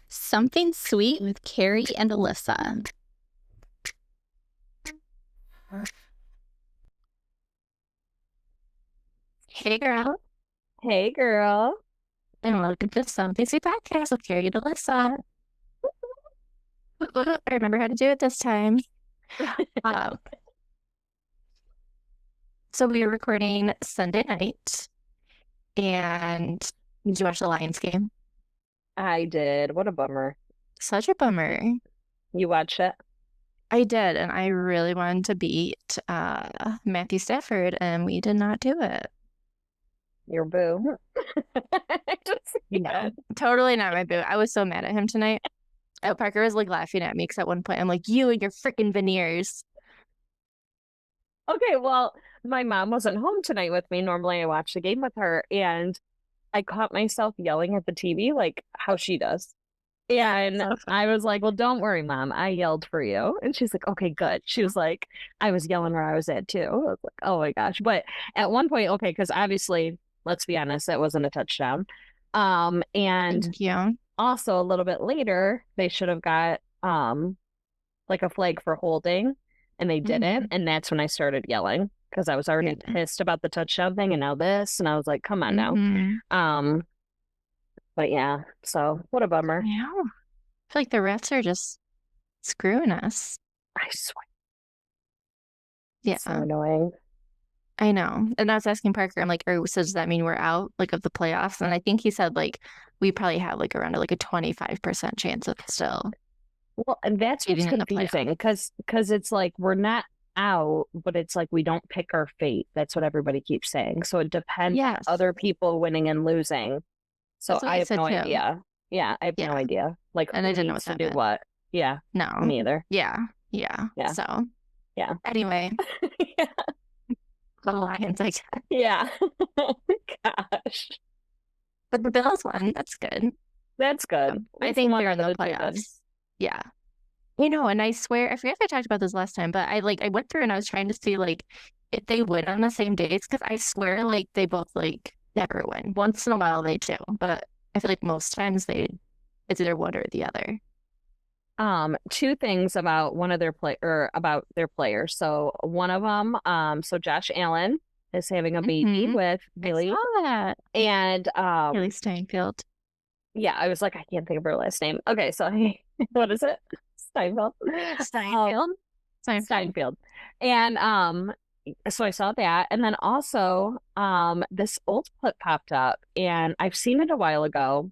Something Sweet with Carrie and Alyssa. Hey, girl. Hey, girl. And welcome to Something Sweet Podcast with Carrie and Alyssa. I remember how to do it this time. Um, so we were recording Sunday night, and did you watch the Lions game? I did. What a bummer. Such a bummer. You watch it? I did, and I really wanted to beat Matthew Stafford, and we did not do it. Your boo. Just, No, totally not my boo. I was so mad at him tonight. Parker was like laughing at me because at one point I'm like, you and your freaking veneers. Okay, well, my mom wasn't home tonight with me. Normally I watch the game with her, and I caught myself yelling at the TV like how she does. And So I was like, well, don't worry, Mom. I yelled for you. And she's like, okay, good. She was like, I was yelling where I was at too. I was like, oh my gosh. But at one point, okay, because obviously, let's be honest, that wasn't a touchdown. And thank you. also a little bit later, they should have got like a flag for holding, and they didn't. And that's when I started yelling because I was already pissed about the touchdown thing, and now this, and I was like, come on now. But yeah, so what a bummer. Yeah. I feel like the refs are just screwing us. I swear. Yeah. So annoying. I know. And I was asking Parker, I'm like, so does that mean we're out like of the playoffs? And I think he said like we probably have like around like a 25% chance of still. Well, and that's what's getting in the confusing because it's like we're not out, but it's like we don't pick our fate. That's what everybody keeps saying. So it depends on Yes. other people winning and losing. So That's what I he have said no too. idea. Yeah, I have no Yeah. idea. Like, And I who didn't know needs what to that do meant. what. Yeah, No. me either. Yeah. Yeah. Yeah. So Yeah. anyway, Yeah. the Lions, I guess. Yeah. Gosh, But the Bills won. That's good. that's good. I That's think one they're in of the two good. playoffs. Yeah. You know, and I swear, I forget if I talked about this last time, but I went through and I was trying to see like if they win on the same days because I swear like they both like never win. Once in a while they do, but I feel like most times it's either one or the other. Two things about one of their play or about their players. So one of them, so Josh Allen is having a baby with I Haley, saw that. and Haley Steinfeld. yeah, I was like, I can't think of her last name. Okay, so what is it? Steinfeld. Steinfeld. Steinfeld. And so I saw that, and then also this old clip popped up, and I've seen it a while ago.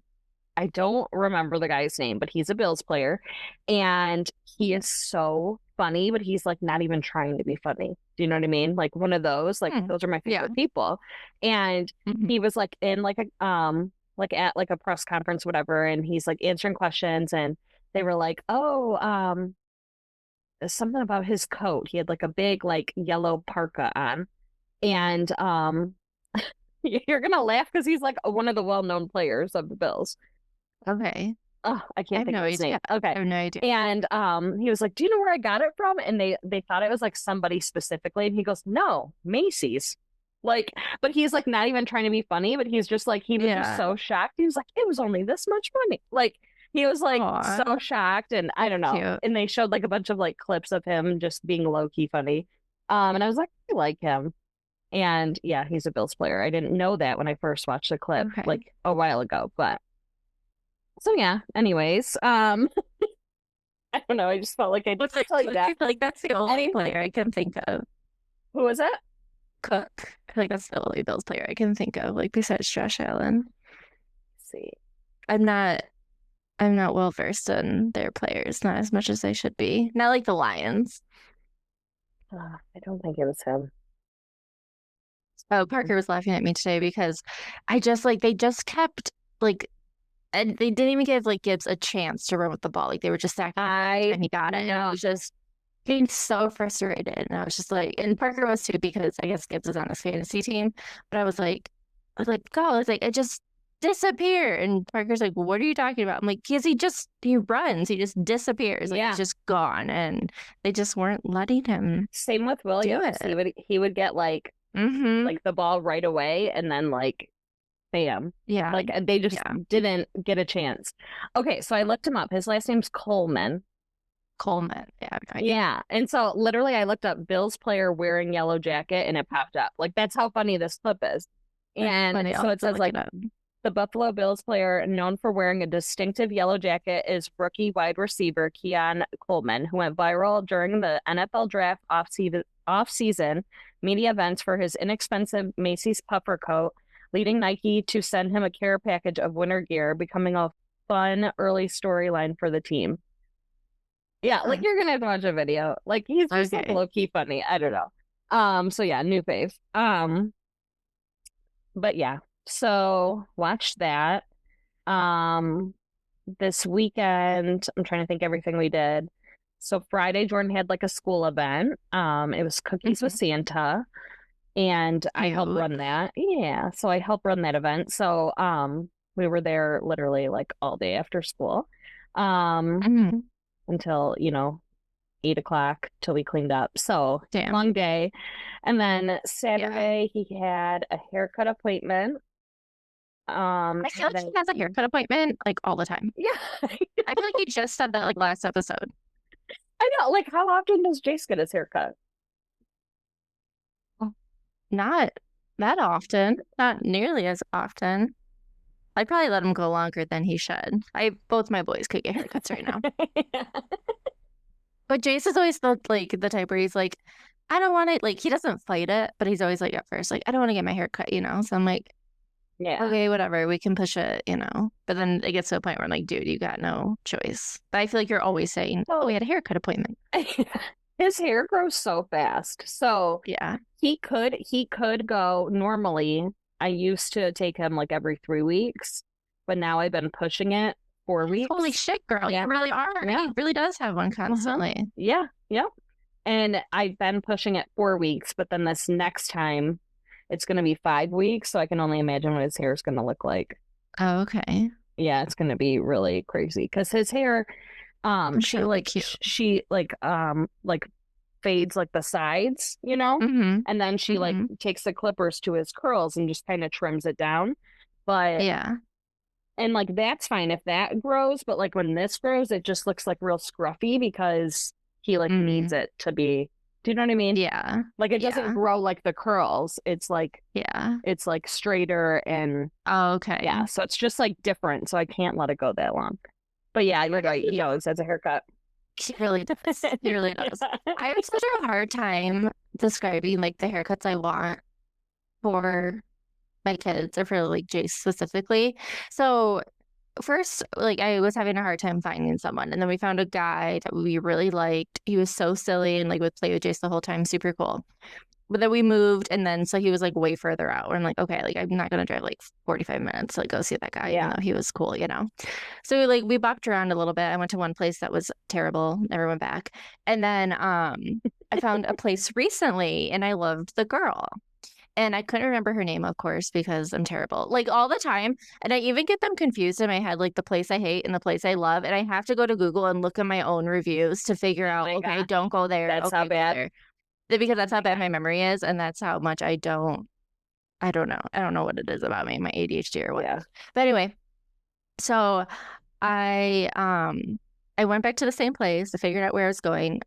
I don't remember the guy's name, but he's a Bills player, and he is so funny, but he's like not even trying to be funny. Do you know what I mean? Like one of those, like those are my favorite people. And he was like in like at like a press conference, whatever, and he's like answering questions, and they were like, oh, something about his coat. He had like a big like yellow parka on. And you're gonna laugh because he's like one of the well-known players of the Bills. Okay. Oh, I I can't have think no of his name. idea. Okay. I have no idea. And he was like, do you know where I got it from? And they thought it was like somebody specifically. And he goes, no, Macy's. Like, but he's like not even trying to be funny, but he's just like he was just so shocked. He was like, it was only this much money. Like he was like so shocked, and I don't know. Cute. And they showed like a bunch of like clips of him just being low-key funny. And I was like, I like him. And yeah, he's a Bills player. I didn't know that when I first watched the clip like a while ago, but so yeah, anyways, I don't know. I just felt like I'd tell you that. Like that's the only player I can think of. Who was it? Cook. I feel like that's the only Bills player I can think of, like besides Josh Allen. Let's see. I'm not well versed in their players, not as much as I should be. Not like the Lions. I don't think it was him. Oh, Parker was laughing at me today because I just like they just kept like and they didn't even give like Gibbs a chance to run with the ball. Like they were just sacking and he got it. And I was just getting so frustrated. And I was just like, and Parker was too because I guess Gibbs is on his fantasy team. But I was like, God, I was like, it just disappear. And Parker's like, what are you talking about? I'm like, because he runs, he just disappears. Like he's just gone. And they just weren't letting him. Same with Williams. He would get like the ball right away, and then like bam. Yeah. Like they just Yeah. didn't get a chance. Okay, so I looked him up. His last name's Coleman. Coleman. Yeah. I have no idea. Yeah. And so literally I looked up Bills player wearing yellow jacket and it popped up. Like that's how funny this clip is. That's And funny. so I'll it have to says look like it up. the Buffalo Bills player known for wearing a distinctive yellow jacket is rookie wide receiver Keon Coleman, who went viral during the NFL draft off-season media events for his inexpensive Macy's puffer coat, leading Nike to send him a care package of winter gear, becoming a fun early storyline for the team. Yeah, like you're gonna have to watch a video. Like he's just like Okay. low key funny. I don't know. So yeah, new fave. But yeah, so watch that. Um, this weekend, I'm trying to think everything we did. So Friday, Jordan had like a school event. It was Cookies with Mhm. Santa, and I helped Cute. run that. Yeah, so I helped run that event. So we were there literally like all day after school. Um, Mhm. until, 8 o'clock till we cleaned up. So Damn. long day. And then Yeah. Saturday he had a haircut appointment. I feel And like he then has a haircut appointment like all the time. yeah, I feel like he just said that like last episode. I know. Like, how often does Jace get his haircut? Oh, not that often. Not nearly as often. I'd probably let him go longer than he should. Both my boys could get haircuts right now. But Jace is always the type where he's like, I don't want to like he doesn't fight it, but he's always like at first, like, I don't want to get my hair cut. So I'm like, Yeah. okay, whatever, we can push it. But then it gets to a point where I'm like, dude, you got no choice. But I feel like you're always saying, oh, we had a haircut appointment. His hair grows so fast. So Yeah. he could go normally. I used to take him like every 3 weeks, but now I've been pushing it 4 weeks. Holy shit, girl. Yeah. You really are. Yeah. He really does have one constantly. Yeah. Yep. And I've been pushing it 4 weeks, but then this next time it's going to be 5 weeks. So I can only imagine what his hair is going to look like. Oh, okay. Yeah, it's going to be really crazy because his hair, I'm she sure like, cute. she like fades like the sides, Mm-hmm. and then she like Mm-hmm. takes the clippers to his curls and just kind of trims it down. But, Yeah. and like that's fine if that grows, but like when this grows, it just looks like real scruffy because he like needs Mm. it to be, do you know what I mean? Yeah. Like it doesn't Yeah. grow like the curls. It's like Yeah. straighter and Oh, okay. yeah, so it's just like different. So I can't let it go that long. But yeah, you're right. He always has a haircut. He really does. He really does. I have such a hard time describing like the haircuts I want for my kids or for like Jace specifically. So first, like I was having a hard time finding someone, and then we found a guy that we really liked. He was so silly and like would play with Jace the whole time, super cool. But then we moved, and then so he was like way further out. And I'm like, okay, like I'm not gonna drive like 45 minutes to like go see that guy, even Yeah. though he was cool. So we bopped around a little bit. I went to one place that was terrible, never went back. And then I found a place recently, and I loved the girl. And I couldn't remember her name, of course, because I'm terrible. Like all the time. And I even get them confused in my head, like the place I hate and the place I love. And I have to go to Google and look at my own reviews to figure out, my okay, God. don't go there. That's Okay, how go bad. there. Because that's how bad my memory is. And that's how much I don't know. I don't know what it is about me, my ADHD or what. Yeah. But anyway, so I went back to the same place. I figured out where I was going.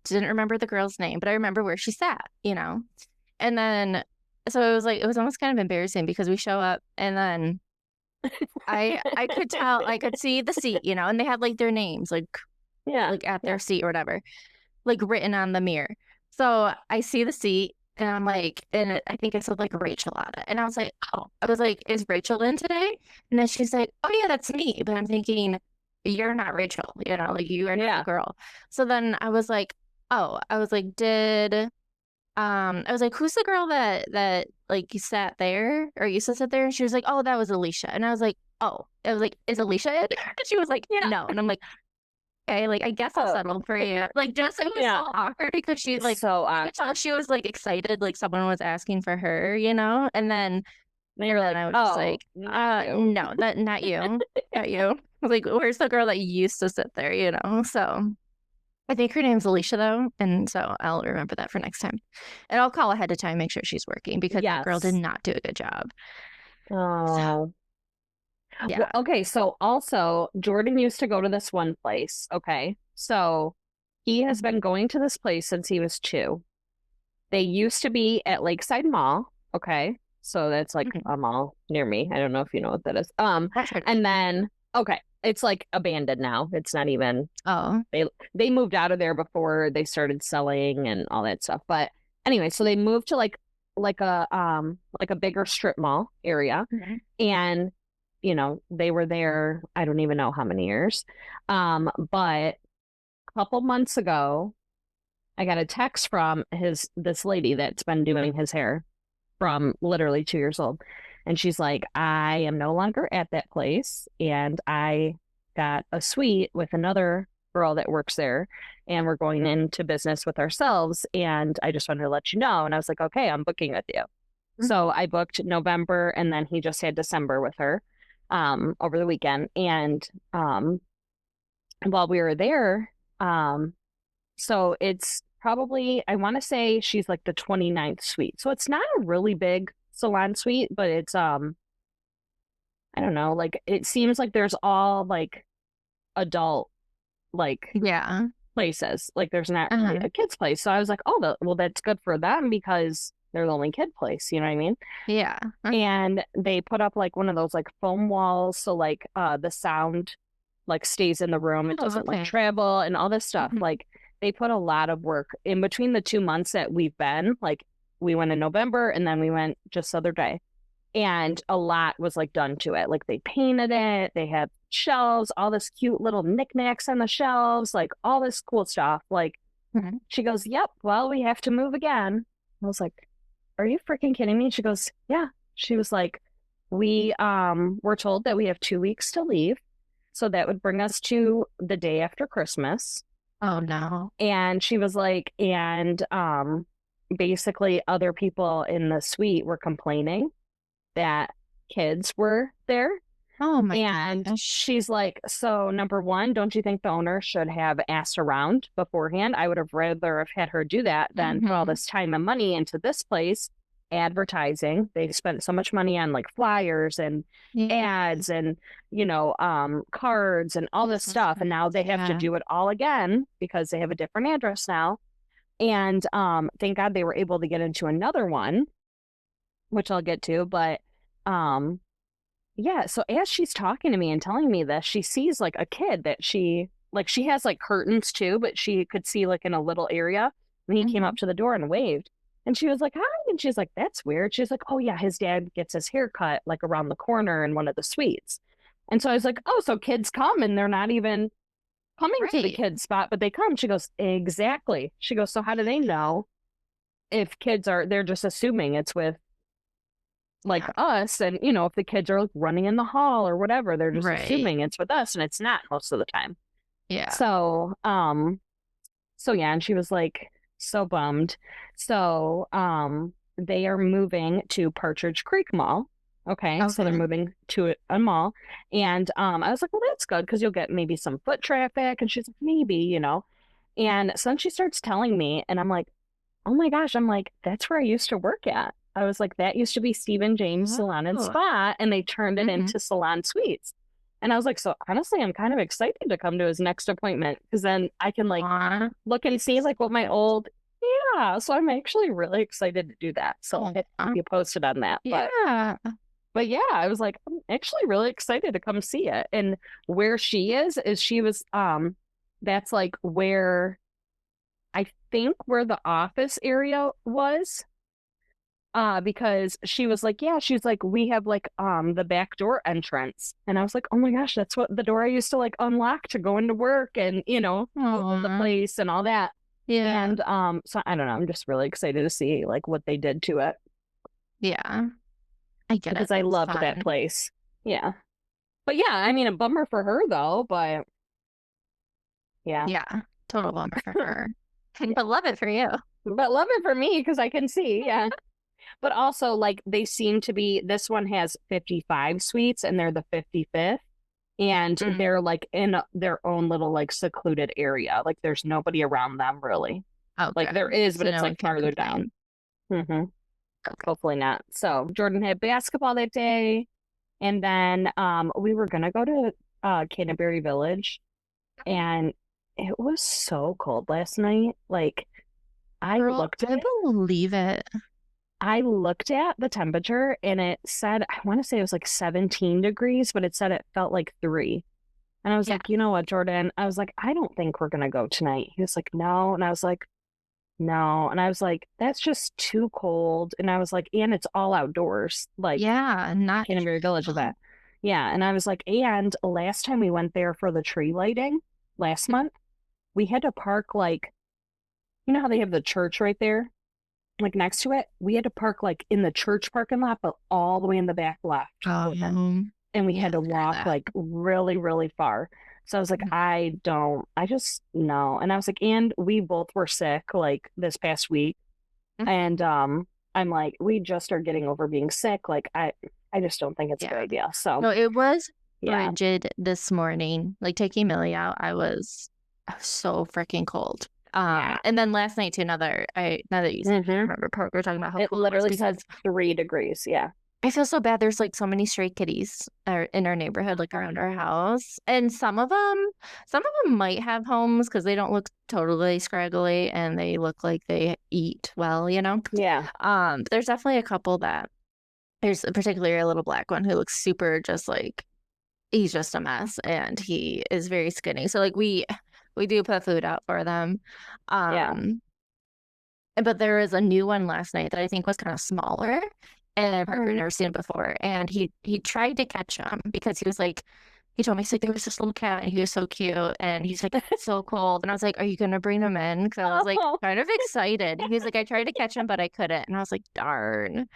Didn't remember the girl's name, but I remember where she sat. And then so it was almost kind of embarrassing because we show up and then I could tell, I could see the seat, and they had like their names Yeah. like at their seat or whatever, like written on the mirror. So I see the seat and I'm like, and I think it said like Rachel on it. And I was like, oh, I was like, is Rachel in today? And then she's like, oh yeah, that's me. But I'm thinking, you're not Rachel, like you are not Yeah. the girl. So then I was like, oh, I was like, I was like, who's the girl that like you sat there or used to sit there? And she was like, oh, that was Alicia. And I was like, oh, I was like, is Alicia in? And she was like, Yeah. no. And I'm like, okay, like I guess I'll Oh. settle for you. Like just it was Yeah. so awkward because she like so I could tell she was like excited, like someone was asking for her. And then you're like, I was oh, just like, no, not you. Not you. I was like, where's the girl that used to sit there? So I think her name's Alicia though, and so I'll remember that for next time. And I'll call ahead of time, make sure she's working because that girl did Yes. not do a good job. So Oh. Well, yeah. okay, so also Jordan used to go to this one place. Okay. So he has been going to this place since he was 2. They used to be at Lakeside Mall. Okay. So that's like Okay. a mall near me. I don't know if you know what that is. That's right. And then okay, it's like abandoned now. It's not even Oh. they they moved out of there before they started selling and all that stuff. But anyway, so they moved to like a bigger strip mall area, Mhm. and they were there I don't even know how many years. But a couple months ago I got a text from his this lady that's been doing his hair from literally 2 years old. And she's like, I am no longer at that place. And I got a suite with another girl that works there. And we're going into business with ourselves. And I just wanted to let you know. And I was like, okay, I'm booking with you. So I booked November and then he just had December with her over the weekend. And while we were there, so it's probably, I want to say she's like the 29th suite. So it's not a really big salon suite, but it's I don't know, like it seems like there's all like adult like Yeah. places. Like there's not really Uh-huh. a kid's place. So I was like, "Oh, well that's good for them because they're the only kid place, you know what I mean?" Yeah. And they put up like one of those like foam walls so like the sound like stays in the room, it Oh, doesn't like okay. travel and all this stuff. Mhm. Like they put a lot of work in between the 2 months that we've been. Like we went in November and then we went just the other day, and a lot was like done to it. Like they painted it, they had shelves, all this cute little knickknacks on the shelves, like all this cool stuff. Like Mhm. she goes, "Yep, well, we have to move again." I was like, "Are you freaking kidding me?" She goes, "Yeah." She was like, "We were told that we have 2 weeks to leave. So that would bring us to the day after Christmas." Oh no. And she was like, and basically other people in the suite were complaining that kids were there. Oh my And gosh. she's like, so number one, don't you think the owner should have asked around beforehand? I would have rather have had her do that than put all Hmm. this time and money into this place, advertising. They spent so much money on like flyers and Yeah. ads and, cards and all this stuff. And now they have to Yeah. do it all again because they have a different address now. And thank God they were able to get into another one, which I'll get to. But um, yeah, so as she's talking to me and telling me this, she sees like a kid that she has like curtains too, but she could see like in a little area. And he came up Mhm. to the door and waved. And she was like, "Hi." And she's like, "That's weird." She's like, "Oh yeah, his dad gets his hair cut like around the corner in one of the suites." And so I was like, "Oh, so kids come and they're not even coming to the Right. kids spot, but they come." She goes, "Exactly." She goes, "So how do they know if they're just assuming it's with like Yeah. us, and if the kids are like running in the hall or whatever, they're just Right. assuming it's with us and it's not most of the time." Yeah. So yeah, and she was like so bummed. So they are moving to Partridge Creek Mall. Okay, so they're Okay. moving to a mall. And I was like, well, that's good because you'll get maybe some foot traffic. And she's like, maybe. And so then she starts telling me, and I'm like, oh my gosh, I'm like, that's where I used to work at. I was like, that used to be Stephen James Salon and Oh. Spa, and they turned it Hmm. into Salon Suites. And I was like, so honestly, I'm kind of excited to come to his next appointment because then I can like Aw. look and see like what my old, yeah. So I'm actually really excited to do that. So I'll keep Aw. you posted on that. Yeah. But yeah, I was like, I'm actually really excited to come see it. And where she is she was that's like where I think where the office area was. Because she was like, yeah, she's like, we have like the back door entrance. And I was like, oh my gosh, that's what the door I used to like unlock to go into work and Google the Aw. place and all that. Yeah. And so I don't know, I'm just really excited to see like what they did to it Yeah. I get it. because I That's loved that fun. place. Yeah. But yeah, I mean a bummer for her though, but yeah. Yeah. Total bummer for her. Yeah. But love it for you. But love it for me because I can see, yeah. But also like they seem to be this one has 55 suites and they're the 55th. And Mm. they're like in their own little like secluded area. Like there's nobody around them really. Oh, Like there good. is, but So it's no one like can farther down. complain. Hmm Okay. hopefully not. So Jordan had basketball that day, and then we were gonna go to Canterbury Village, and it was so cold last night. Like I Girl, looked at I it, believe it. I looked at the temperature and it said, I want to say it was like 17 degrees, but it said it felt like 3. And I was Yeah. like, you know what, Jordan? I was like, I don't think we're gonna go tonight. He was like, no. And I was like, no. And I was like, that's just too cold. And I was like, and it's all outdoors, like Yeah, not Canterbury Village is fun. that. Yeah. And I was like, and last time we went there for the tree lighting last month, we had to park like, you know how they have the church right there? Like next to it, we had to park like in the church parking lot, but all the way in the back left. And we Yeah, had to walk that. like really, really far. So I was like, I just no. And I was like, and we both were sick like this past week. And I'm like, we just are getting over being sick. Like I just don't think it's a good Yeah. idea. So No, it was yeah. frigid this morning. Like taking Millie out, I was so freaking cold. Yeah. And then last night too, now that you Hmm. remember, Park, we were talking about how It cold it was literally because said 3 degrees. Yeah. I feel so bad. There's like so many stray kitties in our neighborhood, like around our house, and some of them might have homes because they don't look totally scraggly and they look like they eat well, you know. Yeah. But there's definitely a couple that there's particularly a little black one who looks super just like he's just a mess and he is very skinny. So like we do put food out for them. Yeah. Um but there was a new one last night that I think was kind of smaller and Parker had Mhm. never seen it before. And he tried to catch him because he was like he told me he's like there was this little cat and he was so cute and he's like it's so cold and I was like are you gonna bring him in? Because I was like Oh, kind of excited. He was like I tried to catch him but I couldn't and I was like darn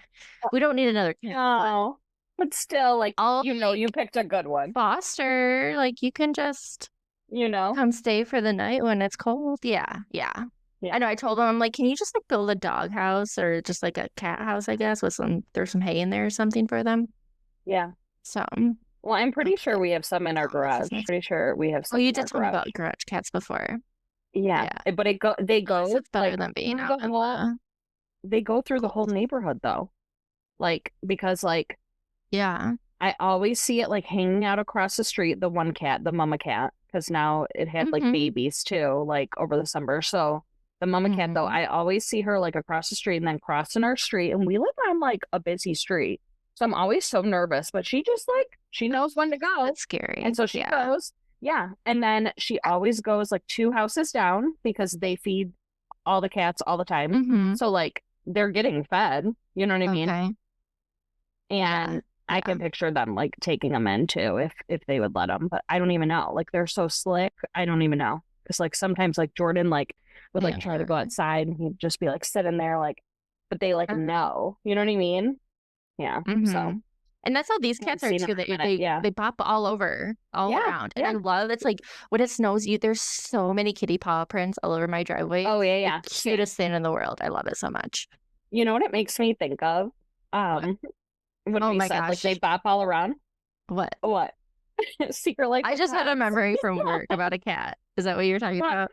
we don't need another cat but no. But still, like, I'll you like picked a good one. foster like you can just You know? come stay for the night when it's cold. Yeah, yeah. Yeah. I know. I told him, I'm like, can you just like build a dog house or just like a cat house, I guess, with throw some hay in there or something for them. Yeah. So Well, I'm pretty sure hopefully we have some in our they'll live as garage. nice. Pretty sure we have Oh, some you in did our tell me garage. about garage cats before. Yeah. Yeah. But they At least go it's better like than being through out the in whole the they go through the whole cold. neighborhood though. Like because like Yeah. I always see it like hanging out across the street, the one cat, the mama cat, because now it had like Mm-hmm. babies too, like over the summer. So the mama cat though, Mm-hmm. I always see her like across the street and then crossing our street. And we live on like a busy street. So I'm always so nervous, but she just like she knows when to go. That's scary. And so she Yeah. goes, yeah. And then she always goes like 2 houses down because they feed all the cats all the time. Mm-hmm. So like they're getting fed, you know what I mean? Okay. Yeah. And I Yeah. can picture them like taking them in too if they would let them, but I don't even know. Like they're so slick. I don't even know. Because like sometimes like Jordan like would like try to go Yeah. outside and he'd just be like sitting there like, but they like know. You know what I mean? Yeah. So Mm-hmm. And that's how these I haven't cats are seen him too. in a They minute. they Yeah. they pop all over, all Yeah. around. And I Yeah. love it's like when it snows, you there's so many kitty paw prints all over my driveway. Oh yeah, The yeah. Same. cutest thing in the world. I love it so much. You know what it makes me think of? What? Um, when Oh we my said like they gosh. bop all around. What? What? Secret Life I of just had a Pets. memory from work about a cat. Is that what you're talking about?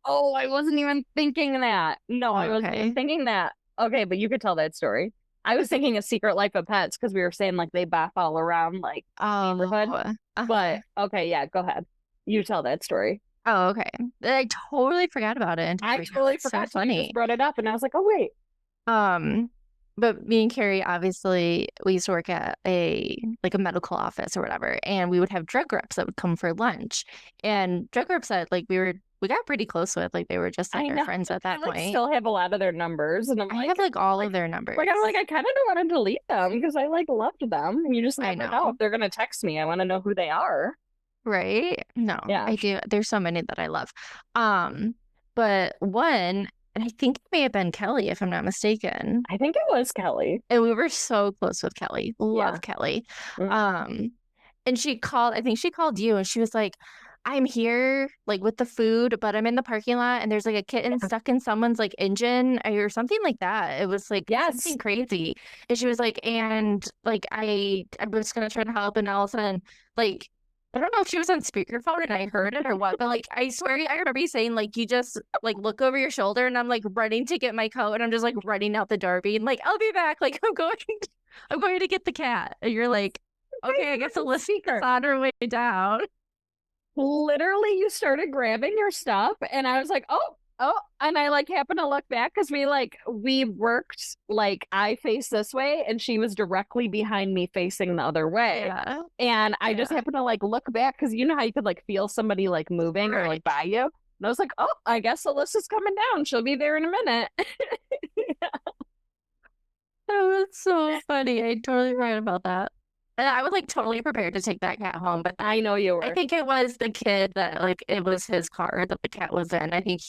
Oh, I wasn't even thinking that. No, I Oh, wasn't even okay. thinking that. Okay, but you could tell that story. I was thinking a Secret Life of Pets because we were saying like they bop all around like Oh, neighborhood. uh-huh. But okay, yeah, go ahead. You tell that story. Oh, okay. I totally forgot about it until I right now. totally That's so forgot till you just funny. brought it up, and I was like, oh wait. Um, but me and Carrie, obviously, we used to work at a medical office or whatever, and we would have drug reps that would come for lunch. And drug reps that like we got pretty close with, like they were just like I our know. friends at I that like point. still have a lot of their numbers, and I'm I have like all of their I'm numbers. like I kind of don't want to delete them because I like loved them, and you just I never know if know, they're gonna text me. I want to know who they are. right? No, Yeah, I do. There's so many that I love. Um, but one, and I think it may have been Kelly, if I'm not mistaken. I think it was Kelly. And we were so close with Kelly. Yeah. Love Kelly. Mhm. Um, and she called, I think she called you and she was like, I'm here like with the food, but I'm in the parking lot and there's like a kitten Yeah. stuck in someone's like engine or something like that. It was like Yes. something crazy. And she was like, and like I was gonna try to help and all of a sudden like I don't know if she was on speakerphone and I heard it or what, but like I swear I remember you saying like you just like look over your shoulder and I'm like running to get my coat and I'm just like running out the door being like, I'll be back. Like I'm going to get the cat. And you're like, okay, I guess Alyssa's on her way down. Literally, you started grabbing your stuff, and I was like, oh, and I like happened to look back because we worked like I faced this way, and she was directly behind me facing the other way. Yeah. And I just Yeah. happened to like look back because you know how you could like feel somebody like moving or like by you. And I was like, oh, I guess Alyssa's coming down. She'll be there in a minute. That was so funny. I totally forgot about that. And I was like totally prepared to take that cat home, but I know you I were. think it was the kid that like it was his car that the cat was in. I think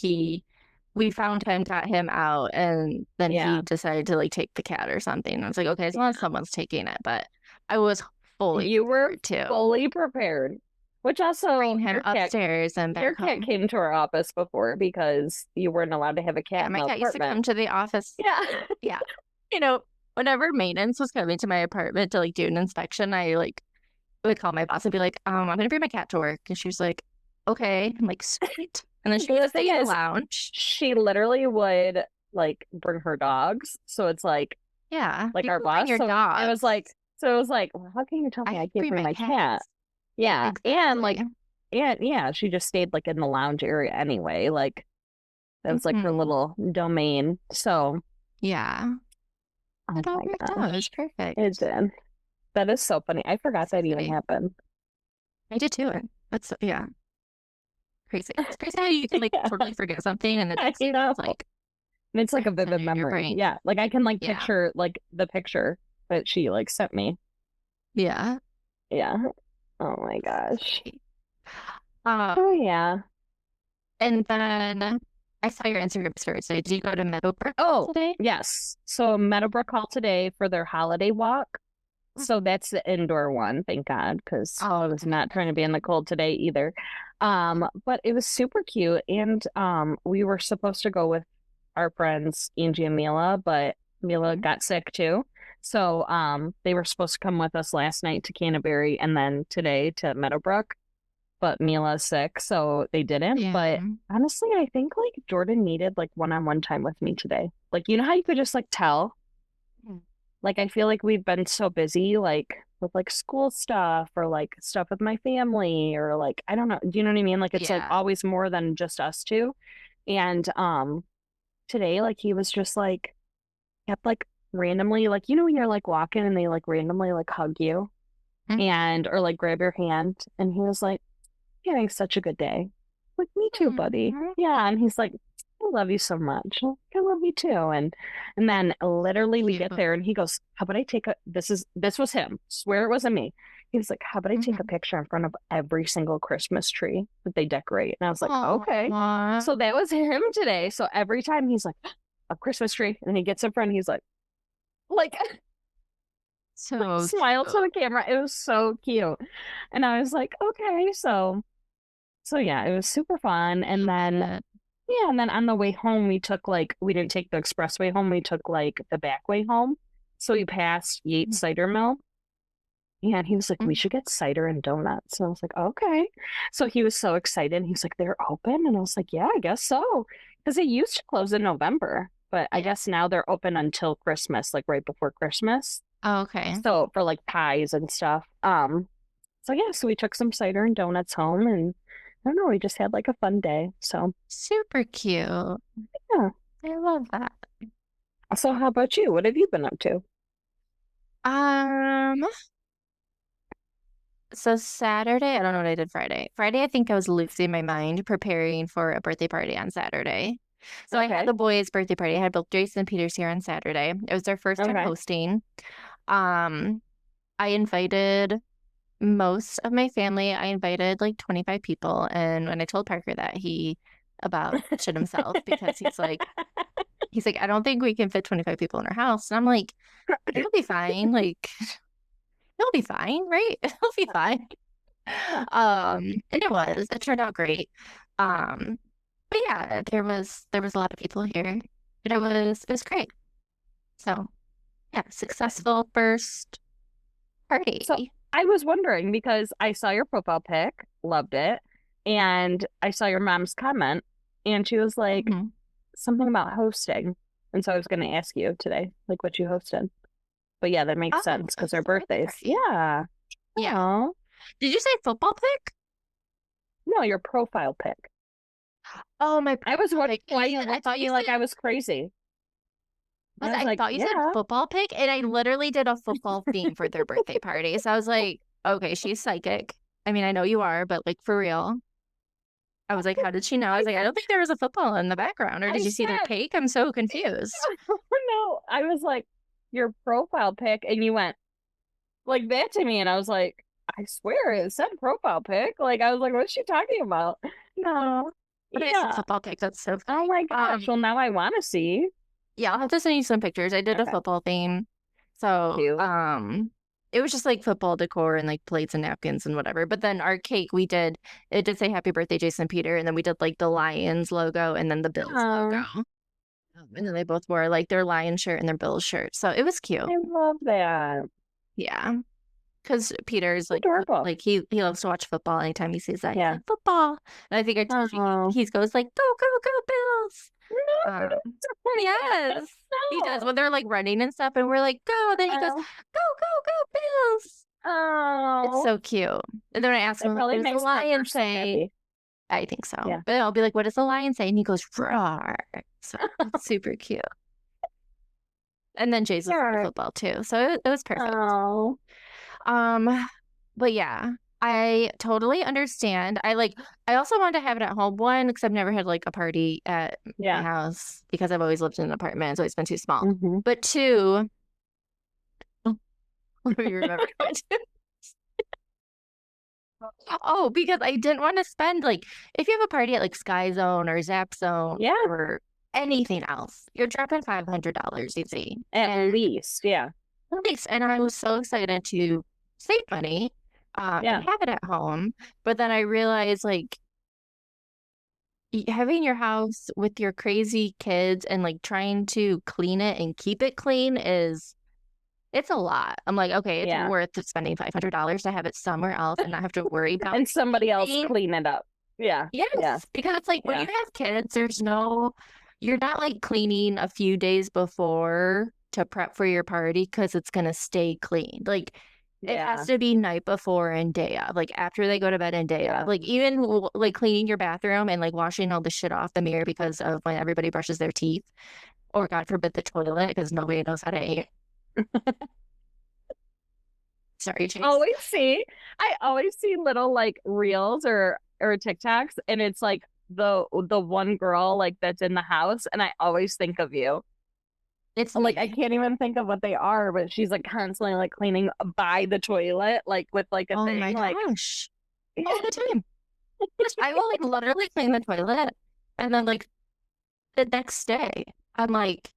we found him, got him out, and then he Yeah. decided to like take the cat or something. And I was like, okay, as long as someone's taking it, but I was fully You were prepared to fully prepared. Which also bring him upstairs and your back cat home. came to our office before because you weren't allowed to have a cat Yeah, in my the cat used to apartment. come to the office. Yeah. Yeah. You know, whenever maintenance was coming to my apartment to like do an inspection, I like would call my boss and be like, I'm gonna bring my cat to work. And she was like, okay. I'm like, sweet. And then she would The just thing stay in the is, lounge. she literally would like bring her dogs. So it's Yeah. like You our can bring boss. your dogs. So it was like, well, how can you tell I me I can can't bring bring my my cat? cats. Yeah. And Exactly. yeah, she just stayed like in the lounge area anyway. Like that was like her Hmm. little domain. So, Yeah. oh It all my worked out. It was gosh, it perfect. did. That is so funny. I forgot So that even exciting. happened. I did too. That's yeah, crazy. It's crazy how you can like Yeah, totally forget something and I it's know. like And it's like a then vivid in your memory. brain. Yeah, like I can like Yeah. picture like the picture that she like sent me. Yeah. Yeah. Oh my gosh. Great. Um, Oh yeah. and then I saw your Instagram story. So did you go to Meadowbrook Oh, today? yes. So Meadowbrook Hall today for their holiday walk. So that's the indoor one, thank God, because Oh, I was not trying to be in the cold today either. But it was super cute, and we were supposed to go with our friends Angie and Mila, but Mila okay. got sick too. So they were supposed to come with us last night to Canterbury and then today to Meadowbrook, but Mila's sick, so they didn't. Yeah. But honestly, I think like Jordan needed like one-on-one time with me today. Like, you know how you could just like tell? Like, I feel like we've been so busy, like with like school stuff or like stuff with my family or like, I don't know. Do you know what I mean? Like, it's like Yeah. always more than just us two. And today, like, he was just like, kept like randomly, like, you know, when you're like walking and they like randomly like hug you and or like grab your hand. And he was like, "You're having such a good day." Like, me too, buddy. Mhm. Yeah. And he's like, "I love you so much." I'm like, I love you too. And then literally we Cute. get there and he goes, "How about I take a this was him. Swear it wasn't me." He was like, "How about I take a Mhm. picture in front of every single Christmas tree that they decorate?" And I was like, "Okay." Aw. So that was him today. So every time he's like, "A Christmas tree," and he gets in front, he's like like So smile to cute. the camera. It was so cute. And I was like, "Okay." So yeah, it was super fun. And then Love it. yeah, and then on the way home we took like we didn't take the expressway home, we took like the back way home. So we passed Yates Cider Mill. And he was like, "We Mhm. should get cider and donuts." And I was like, "Okay." So he was so excited. He's like, "They're open?" And I was like, "Yeah, I guess so." Because they used to close in November, but I Yeah. guess now they're open until Christmas, like right before Christmas. Oh, okay. So for like pies and stuff. So yeah, so we took some cider and donuts home and I don't know, we just had like a fun day. So Super cute. yeah. I love that. So how about you? What have you been up to? Um, so Saturday, I don't know what I did Friday. Friday, I think I was losing my mind preparing for a birthday party on Saturday. So I had Okay. the boys' birthday party. I had both Jason and Peters here on Saturday. It was their first time Okay. hosting. Um, I invited most of my family. I invited like 25 people. And when I told Parker that, he about shit himself because he's like, I don't think we can fit 25 people in our house. And I'm like, it'll be fine. Like, it'll be fine, right? It'll be fine. And it turned out great. Um, but yeah, there was a lot of people here. And it was great. So yeah, successful first So party. I was wondering because I saw your profile pic, loved it, and I saw your mom's comment, and she was like Mhm. something about hosting. And so I was going to ask you today, like what you hosted. But yeah, that makes Oh, sense a because our birthday birthdays. party. Yeah. Yeah. Oh, Did you say football pick? no, your profile pic. Oh, my I was profile wondering pic. why you I looked at thought you me like said I was crazy. And I was I like, thought you said yeah. football pick, and I literally did a football theme for their birthday party. So I was like, okay, she's psychic. I mean, I know you are, but like for real. I was like, how did she know? I was like, I don't think there was a football in the background. Or I did you see their said, cake? I'm so confused. no, I was like, your profile pic. And you went like that to me. And I was like, I swear it said profile pic. Like, I was like, what's she talking about? No. But I said Yeah. football pick. That's so Oh funny. my gosh. Well, now I want to see. Yeah, I'll have to send you some pictures. I did a Okay. football theme. So, Cute. it was just like football decor and like plates and napkins and whatever. But then our cake, it did say happy birthday, Jason Peter. And then we did like the Lions logo and then the Bills logo. Oh, And then they both wore like their Lion shirt and their Bills shirt. So it was cute. I love that. Yeah. Because Peter's like, Adorable. he loves to watch football. Anytime he sees that, he's Yeah. like, football. And I think I told you, Oh. he goes like, go, go, go, Bills. Um, yes, he does No. when they're like running and stuff, and we're like, go. Then he goes, Oh. go, go, go, Bills. It's Oh. so cute. And then I ask That him, like, probably what does the makes that lion person say? happy. I think so. Yeah. But I'll be like, what does the lion say? And he goes, roar. So it's super cute. And then Jay's was into Sure. football too. So it was perfect. Oh. Um, but yeah, I totally understand. I also wanted to have it at home. One, because I've never had like a party at my Yeah. house because I've always lived in an apartment. It's always been too small. Hmm. But two, what do you remember? Oh, because I didn't want to spend like if you have a party at like Sky Zone or Zap Zone Yeah. or anything else, you're dropping $500 easy. At And least. Yeah. at least, and I was so excited to save money, and Yeah. have it at home. But then I realized like having your house with your crazy kids and like trying to clean it and keep it clean it's a lot. I'm like, okay, it's Yeah. worth spending $500 to have it somewhere else and not have to worry about And somebody else cleaning. clean it up. Yeah. Yeah. Yes, because it's like when Yeah. you have kids, you're not like cleaning a few days before to prep for your party because it's gonna stay clean. Like it has Yeah. to be night before and day of, like after they go to bed and day Yeah. of. Like even like cleaning your bathroom and like washing all the shit off the mirror because of when everybody brushes their teeth, or God forbid the toilet because nobody knows how to eat. Sorry, Chase. I always see little like reels or TikToks, and it's like the one girl like that's in the house, and I always think of you. It's Like I me can't even think of what they are, but she's like constantly like cleaning by the toilet, like with like a oh my thing, like gosh, all the time. I will like literally clean the toilet and then like the next day I'm like,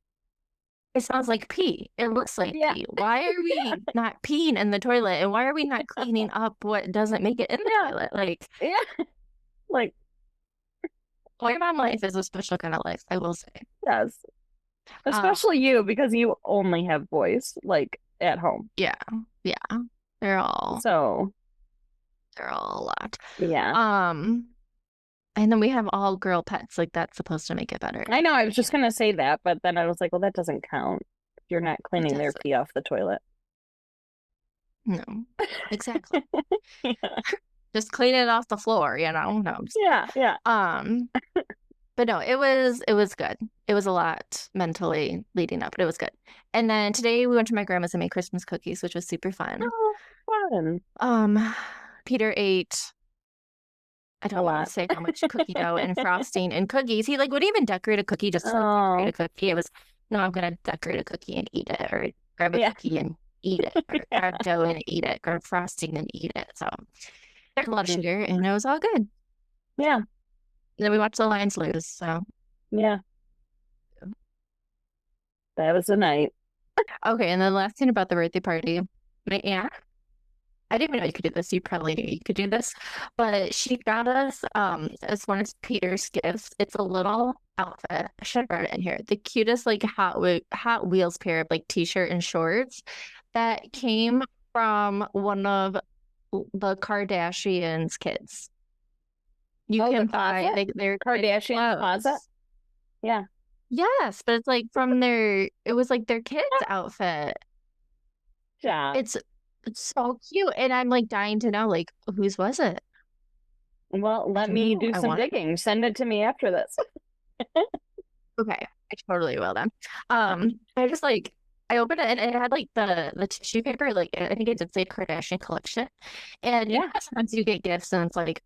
it smells like pee. It looks like yeah, pee. Why are we not peeing in the toilet? And why are we not cleaning up what doesn't make it in the yeah, toilet? Like, yeah. Like my mom life is a special kind of life, I will say. yes, Um, especially you because you only have boys like at home. yeah, yeah. They're all So they're all a lot. yeah, Um, and then we have all girl pets. Like that's supposed to make it better. I know. I was just Yeah, gonna say that, but then I was like, well, that doesn't count. You're not it cleaning their does. pee off the toilet. No, exactly. Just clean it off the floor, you know? No, I'm just kidding. Yeah, yeah, Um, but no, it was good. It was a lot mentally leading up, but it was good. And then today we went to my grandma's and made Christmas cookies, which was super fun. oh, fun. Peter ate, I A don't want to lot. say how much cookie dough and frosting and cookies. He like wouldn't even decorate a cookie just to like decorate Oh, a cookie. It was, no, I'm gonna decorate a cookie and eat it, or grab a yeah, cookie and eat it, or yeah, grab dough and eat it, grab frosting and eat it. So there's a lot of mm, sugar and it was all good. yeah, And then we watched the Lions lose. So yeah. That was the night. okay, and then the last thing about the birthday party, my aunt, I didn't even know you could do this. You probably knew you could do this, but she got us as one of Peter's gifts. It's a little outfit. I should have brought it in here. The cutest like Hot Wheels pair of like t-shirt and shorts that came. from one of the Kardashians' kids. You Oh, the can buy closet? their kids' Kardashian closet? clothes. Yeah. Yes, but it's like from it was like their kids' outfit. Yeah. It's so cute. And I'm like dying to know, like, whose was it? Well, I let don't me know. do I some want digging. Send it to me after this. okay. I totally will then. I just like I opened it and it had like the tissue paper, like I think it did say Kardashian collection. And you know Yeah. how sometimes you get gifts and it's like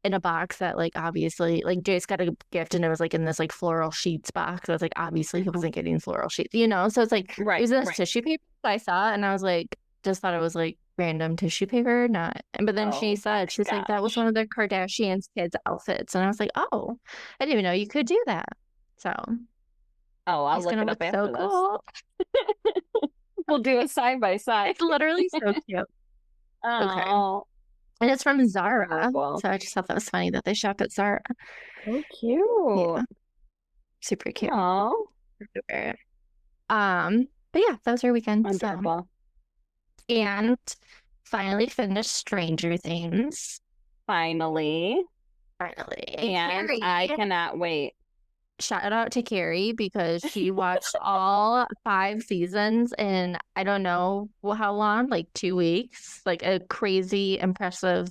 in a box that like obviously like Jace got a gift and it was like in this like floral sheets box. So it's like obviously he wasn't getting floral sheets, you know? So it's like it Right, was this right. tissue paper that I saw and I was like just thought it was like random tissue paper, not but then she Oh said she's like that was gosh. one of the Kardashians kids outfits. And I was like, oh, I didn't even know you could do that. So Oh, I'll he's look gonna it up look so after this. cool. We'll do a side by side. It's literally so cute. Okay. Oh, And it's from Zara. adorable. So I just thought that was funny that they shop at Zara. So cute. Yeah, super cute. Oh, But yeah, that was our weekend. So adorable. and finally finished Stranger Things. Finally. Finally. And Carrie. I cannot wait. Shout out to Carrie because she watched all 5 seasons in I don't know how long, like 2 weeks. Like a crazy, impressive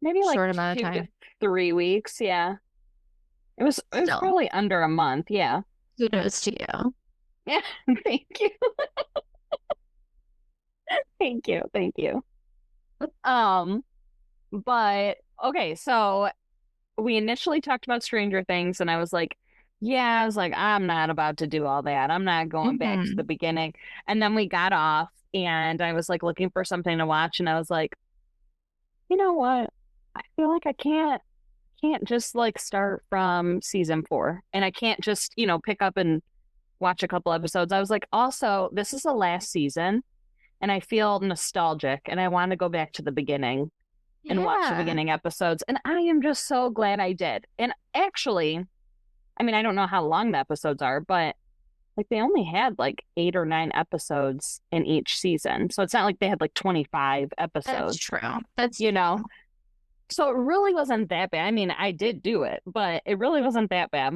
Maybe like short amount of 2 to 3 weeks. Yeah. It was time. probably under a month. Yeah. Kudos to you. Yeah. Thank you. Thank you. Thank you. Um, but okay, so we initially talked about Stranger Things, and I was like, yeah, I was like, I'm not about to do all that. I'm not going back to the Hmm. beginning. And then we got off, and I was like looking for something to watch, and I was like, you know what? I feel like I can't just like start from season 4, and I can't just pick up and watch a couple episodes. I was like, also, this is the last season, and I feel nostalgic, and I want to go back to the beginning and watch the Yeah. beginning episodes. And I am just so glad I did. And actually, I mean, I don't know how long the episodes are, but like they only had like 8 or 9 episodes in each season. So it's not like they had like 25 That's episodes, true. That's you true. know? So it really wasn't that bad. I mean, I did do it, but it really wasn't that bad.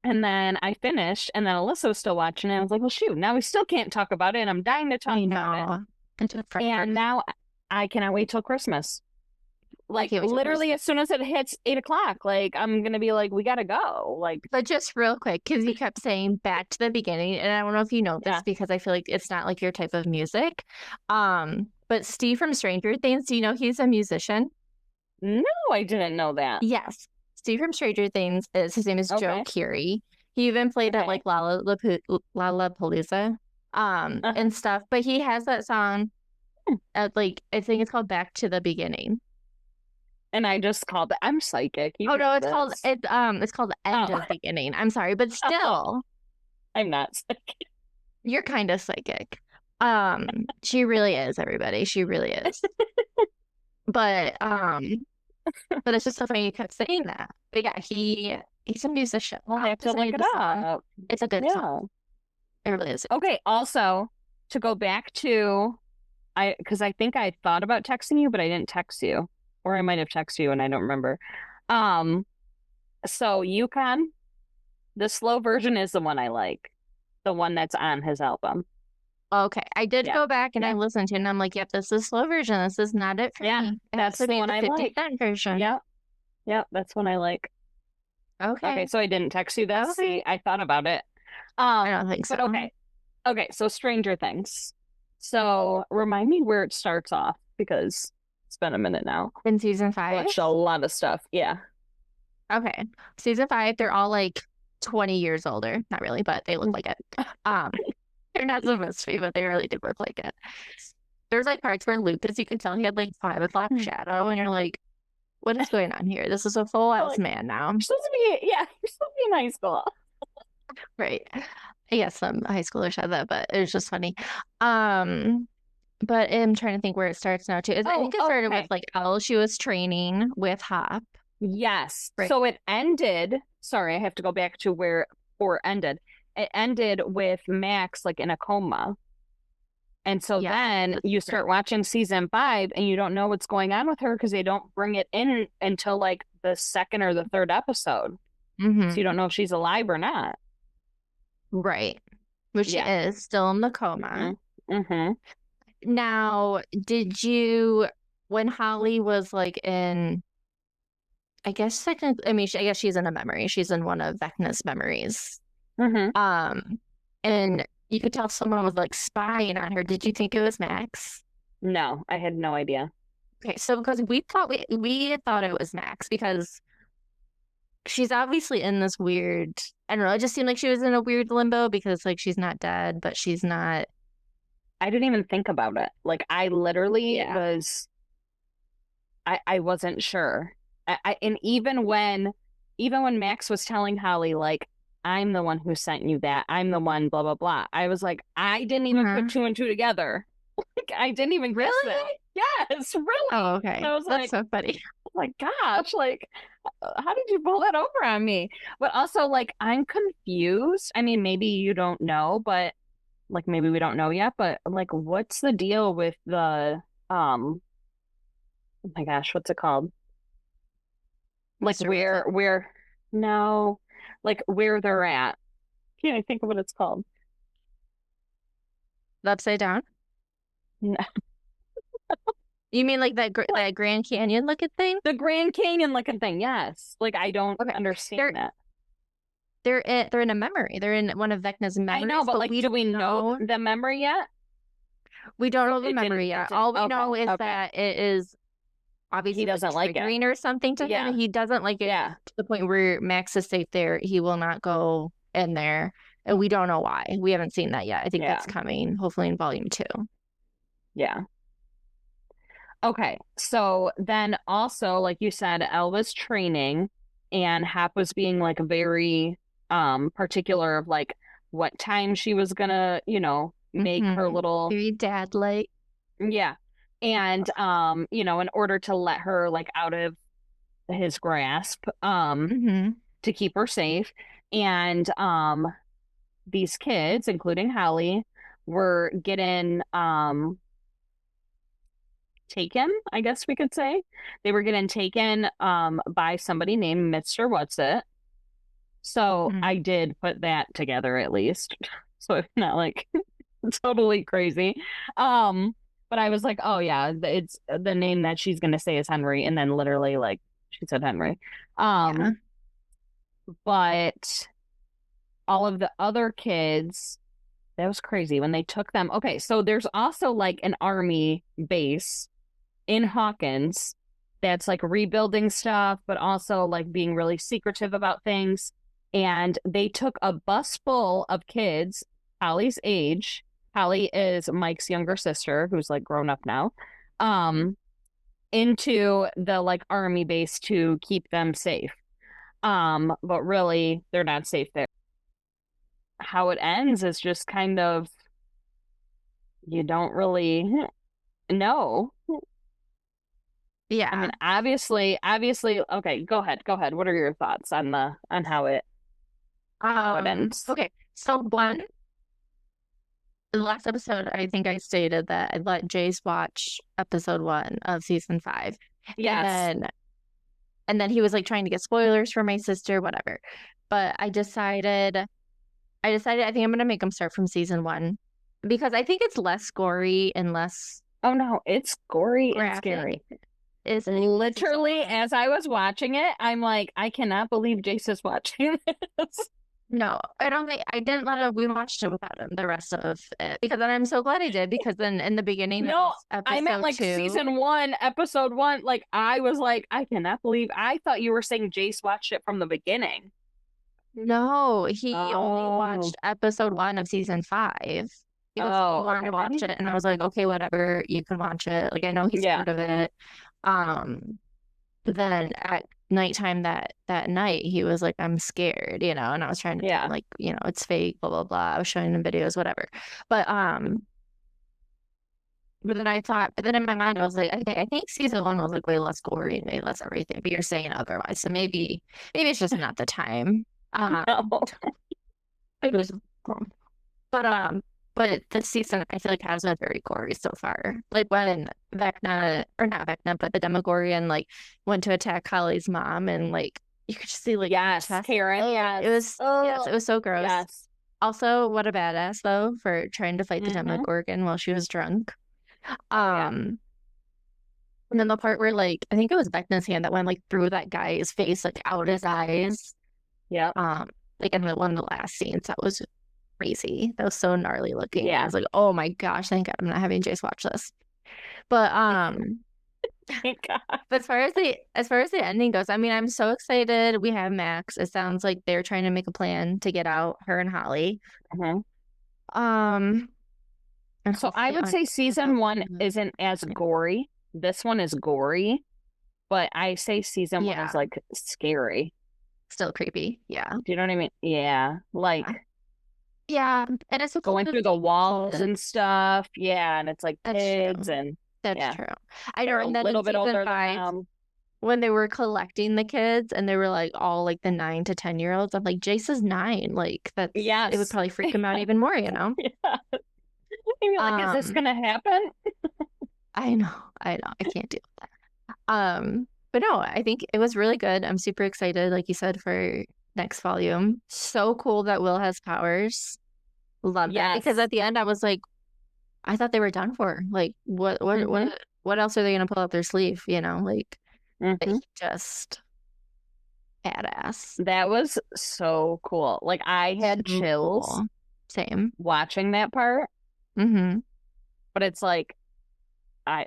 And then I finished, and then Alyssa was still watching it. I was like, well, shoot, now we still can't talk about it. And I'm dying to talk I about it. know. Into forever. And now I cannot wait till Christmas. I Like can't wait to Christmas. literally as soon as it hits 8 o'clock, like I'm gonna be like, we gotta go. Like, But just real quick, because you kept saying back to the beginning, and I don't know if you know this yeah. because I feel like it's not like your type of music. But Steve from Stranger Things, do you know he's a musician? No, I didn't know that. Yes. Steve from Stranger Things is his name is Joe Okay. Keery. He even played at Okay. like Lollapalooza, Uh-huh. and stuff. But he has that song at like I think it's called Back to the Beginning. And I just called it. I'm psychic. You Oh know no, this. it's called End Oh, of Beginning. I'm sorry, but oh, still, I'm not psychic. you're kind of psychic. She really is, everybody. She really is. But but it's just so funny you kept saying that. But yeah, he's a musician. I'll I'll have have to to send look you it the song. up. It's a good song. Yeah. It really is. Okay. Also, to go back to because I think I thought about texting you, but I didn't text you, or I might have texted you and I don't remember. Um. So Yukon, the slow version is the one I like, the one that's on his album. Okay, I did Yeah. go back and I Yeah. listened to it, and I'm like, yep, this is slow version. This is not it for Yeah. me. It has That's to the be one the I 50 like. Cent version. Yep. Yep. That's one I like. Okay. Okay. So I didn't text you this. Okay. I thought about it. I don't think so. But okay. Okay. So Stranger Things. So remind me where it starts off because it's been a minute now. In season I 5. watched a lot of stuff. Yeah. Okay. Season 5, they're all like 20 years older. Not really, but they look like it. Um, they're not supposed to be, but they really do look like it. There's like parts where Lucas, you can tell he had like 5 o'clock shadow, and you're like, what is going on here? This is a full ass Like, man now. you're supposed to be, yeah, you're supposed to be in high school. Right. I guess some high schoolers had that, but it was just funny. Um, but I'm trying to think where it starts now too. I Oh, think it started with okay. like Elle. She was training with Hop. Yes. Right. So it ended. Sorry, I have to go back to where or ended. It ended with Max like in a coma. And so Yeah, then that's you true. start watching season 5 and you don't know what's going on with her because they don't bring it in until like the second or the third episode. So you Mm-hmm. don't know if she's alive or not. Right. Which she Yeah. is still in the coma. Hmm. Hmm. Now, did you, when Holly was like in, I guess technically, I mean, I guess she's in a memory. She's in one of Vecna's memories. Hmm. Um, and you could tell someone was like spying on her. Did you think it was Max? No, I had no idea. Okay, so because we thought it was Max because she's obviously in this weird, I don't know, it just seemed like she was in a weird limbo because like she's not dead, but she's not. I didn't even think about it. Like I literally Yeah. was I wasn't sure. And even when Max was telling Holly like I'm the one who sent you that. I'm the one blah blah blah. I was like I didn't even put Uh-huh. two and two together. Like I didn't even guess that. Really? Yes, really. Oh, And okay. I was That's like, so funny. oh my gosh, like how did you pull that over on me? But also like I'm confused. I mean, maybe you don't know, but like maybe we don't know yet, but like what's the deal with the oh my gosh, what's it called? Like Mr. Watson. where no, like where they're at. Can't I think of what it's called? The Upside Down? No, You mean like like that Grand Canyon looking thing? the Grand Canyon looking thing. Yes. Like I don't Okay. understand They're that. they're in a memory. They're in one of Vecna's I know, memories, but but like do we know the memory yet? we don't know the It didn't memory it yet. didn't All we okay. know is Okay. that it is He obviously like doesn't like it. triggering or something to him. Yeah. He doesn't like it Yeah. to the point where Max is safe there. He will not go in there. And we don't know why. We haven't seen that yet. I think Yeah. that's coming, hopefully in volume 2. Yeah. Okay. So then also, like you said, Elle was training and Hap was being like very particular of like what time she was gonna, make her Mm-hmm. little Very dad like. yeah. And in order to let her like out of his grasp, Mm-hmm. to keep her safe. And these kids, including Hallie, were getting taken, I guess we could say. They were getting taken by somebody named Mr. Whatsit. So Mm-hmm. I did put that together at least. So it's not like totally crazy. Um, but I was like, oh yeah, it's the name that she's gonna say is Henry, and then literally like she said Henry. Yeah. Um, but all of the other kids, that was crazy when they took them. Okay, so there's also like an army base in Hawkins that's like rebuilding stuff, but also like being really secretive about things. And they took a bus full of kids, Hallie's age. Hallie is Mike's younger sister, who's like grown up now, um, into the like army base to keep them safe. But really, they're not safe there. How it ends is just kind of you don't really know. I Yeah. mean, obviously, okay, go ahead. Go ahead. What are your thoughts on how it ends? Okay. So the last episode, I think I stated that I'd let Jace watch episode 1 of season 5. And Yes. then he was like trying to get spoilers for my sister, whatever. But I decided I think I'm gonna make him start from season 1 because I think it's less gory and less Oh no, it's gory and graphic. scary. Is Literally, as I was watching it, I'm like, I cannot believe Jace is watching this. No, I don't think I didn't let him. We watched it without him the rest of it because then I'm so glad I did because then in the beginning No, of I meant episode like 2, season 1, episode 1. Like, I was like, I cannot believe. I thought you were saying Jace watched it from the beginning. no, he only Oh, watched episode 1 of season 5 because he oh, wanted to watch okay. it, and I was like, okay, whatever, you can watch it. Like I know he's Yeah, scared of it. Um, but then at nighttime that night, he was like, I'm scared, and I was trying to tell him yeah. like, it's fake, blah blah blah. I was showing him videos, whatever. But but then in my mind, I was like, okay, I think season 1 was like way less gory and way less everything. But you're saying otherwise, so maybe it's just not the time. No. It was, but But this season, I feel like has been very gory so far. Like when Vecna, or not Vecna, but the Demogorgon like went to attack Holly's mom, and like you could just see like Yes, chest. Karen. It Yes. was yes, Oh, it was so gross. yes. Also, what a badass though for trying to fight the Mm-hmm. Demogorgon while she was drunk. Oh yeah. And then the part where like I think it was Vecna's hand that went like through that guy's face, like out his eyes. Yep. Like in one of the last scenes, that was crazy. That was so gnarly looking. I Yeah. was like, oh my gosh, thank God I'm not having Jace watch this. But Thank God. but as far as the ending goes, I mean, I'm so excited. We have Max. It sounds like they're trying to make a plan to get out, her and Holly. Mhm. Um, and So I hopefully would say season one isn't as gory. This one is gory, but I say season one is yeah, like scary. still creepy. Yeah. Do you know what I mean? Yeah. Yeah. Like Yeah. And it's so cool going through the walls and stuff. Yeah. And it's like that's kids true. and That's yeah, true. I know. they're a And then in little bit season older than five, when they were collecting the kids and they were like all like the 9 to 10 year olds, I'm like, Jace is 9. Like it would Yes. probably freak him out even more, you know? Yeah. And you're like, is this Um, gonna happen? I know. I can't do that. But no, I think it was really good. I'm super excited, like you said, for next volume. So cool that Will has powers. Love that. Because Yes. at the end I was like, I thought they were done for. Like what what Hmm. what what else are they gonna pull up their sleeve, you know? Like but Hmm. he just badass. That was so cool. Like I had So chills cool. Same. watching that part, Mm-hmm. but it's like I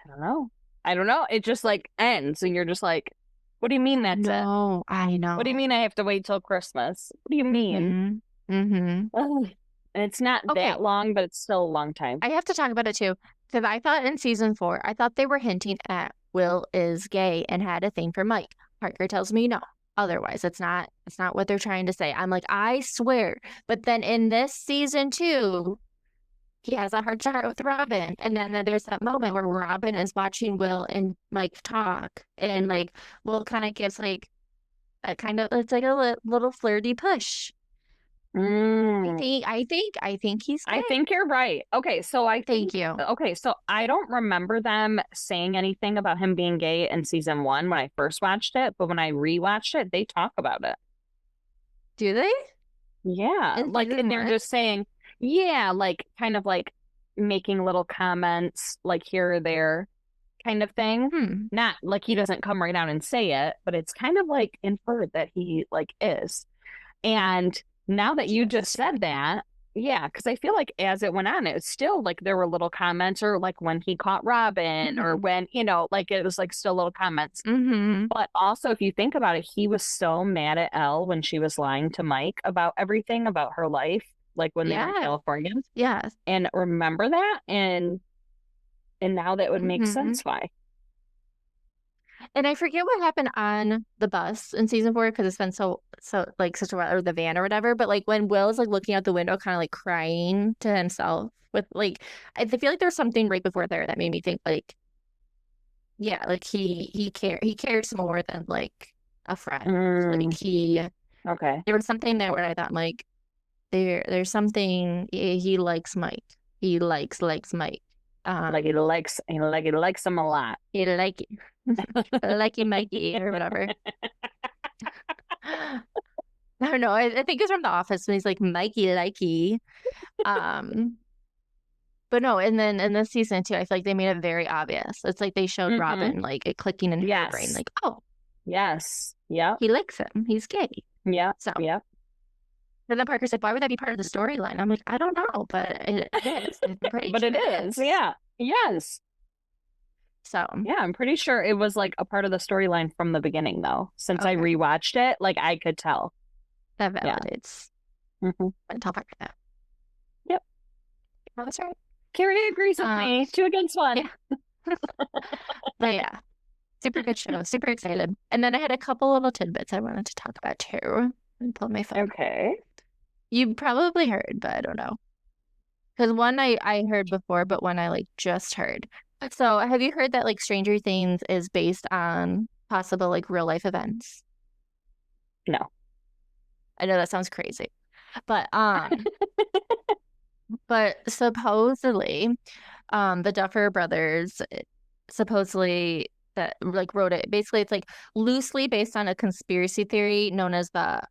don't know. I don't know. It just like ends and you're just like, what do you mean that's it? No, I What do you know. mean I have to wait till Christmas? What do you mean? Mm-hmm. Mm-hmm. Ugh. And it's not that Okay. long, but it's still a long time. I have to talk about it too. Because I thought in season 4, I thought they were hinting at Will is gay and had a thing for Mike. Parker tells me no. Otherwise, it's not what they're trying to say. I'm like, I swear. But then in this season 2, he has a heart to heart with Robin. And then there's that moment where Robin is watching Will and Mike talk. And like Will kind of gives like a kind of it's like a little flirty push. I Mm, think I think I think he's I gay. think you're right. Okay, so I Thank think you. okay, so I don't remember them saying anything about him being gay in season one when I first watched it, but when I rewatched it, they talk about it. Do they? Yeah, In like season and they're 1? just saying, yeah, like kind of like making little comments like here or there kind of thing. Hmm. Not like he doesn't come right out and say it, but it's kind of like inferred that he like is. And now that you just said that, yeah, because I feel like as it went on, it was still like there were little comments or like when he caught Robin or Mm-hmm. when, like it was like still little comments. Mm-hmm. But also, if you think about it, he was so mad at Elle when she was lying to Mike about everything about her life, like when they were in Yeah. California. Yes. And remember that, and now that would make Mm-hmm. sense why. And I forget what happened on the bus in season 4 because it's been so like such a while, or the van or whatever. But like when Will is like looking out the window, kind of like crying to himself with like, I feel like there's something right before there that made me think like, yeah, like he cares more than like a friend. Like Mm, okay. there was something there where I thought like there's something he likes Mike. He likes Mike. Like he likes him a lot. He like Mikey or whatever. I don't know. I think it's from The Office when he's like Mikey likey. Um, but no, and then in this season too, I feel like they made it very obvious. It's like they showed Hmm. Robin like it clicking in her brain, Yes. like, oh, Yes. Yep. he likes him. He's gay. Yep. So Yep. and then Parker said, why would that be part of the storyline? I'm like, I don't know, but it is. I'm pretty But sure it it is. is. Yeah. Yes. So Yeah, I'm pretty sure it was like a part of the storyline from the beginning though. Since I okay, rewatched it, like I could tell. that Yeah. validates. Hmm. I tell Parker that. Yep. Oh, that's right. Carrie agrees with Um, me. 2 against 1. yeah, but yeah, super good show. Super excited. And then I had a couple little tidbits I wanted to talk about too. And pull my phone. Okay. You probably heard, but I don't know. Because one I heard before, but one I like just heard. So have you heard that like Stranger Things is based on possible like real life events? No. I know that sounds crazy, but But supposedly, the Duffer Brothers supposedly that like wrote it. Basically, it's like loosely based on a conspiracy theory known as the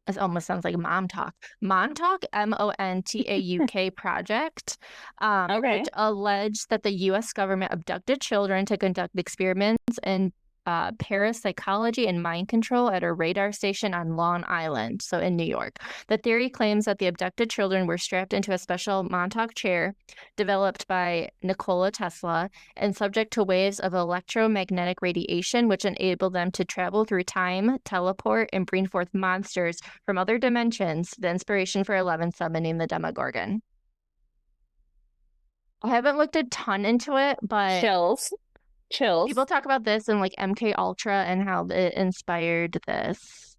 it almost sounds like mom talk. Montauk, Montauк project, which Okay. alleged that the US government abducted children to conduct experiments in parapsychology and mind control at a radar station on Long Island, so in New York. The theory claims that the abducted children were strapped into a special Montauk chair developed by Nikola Tesla and subject to waves of electromagnetic radiation, which enable them to travel through time, teleport, and bring forth monsters from other dimensions, the inspiration for 11 summoning the Demogorgon. I haven't looked a ton into it, but Chills. people Chills. talk about this in like MK Ultra and how it inspired this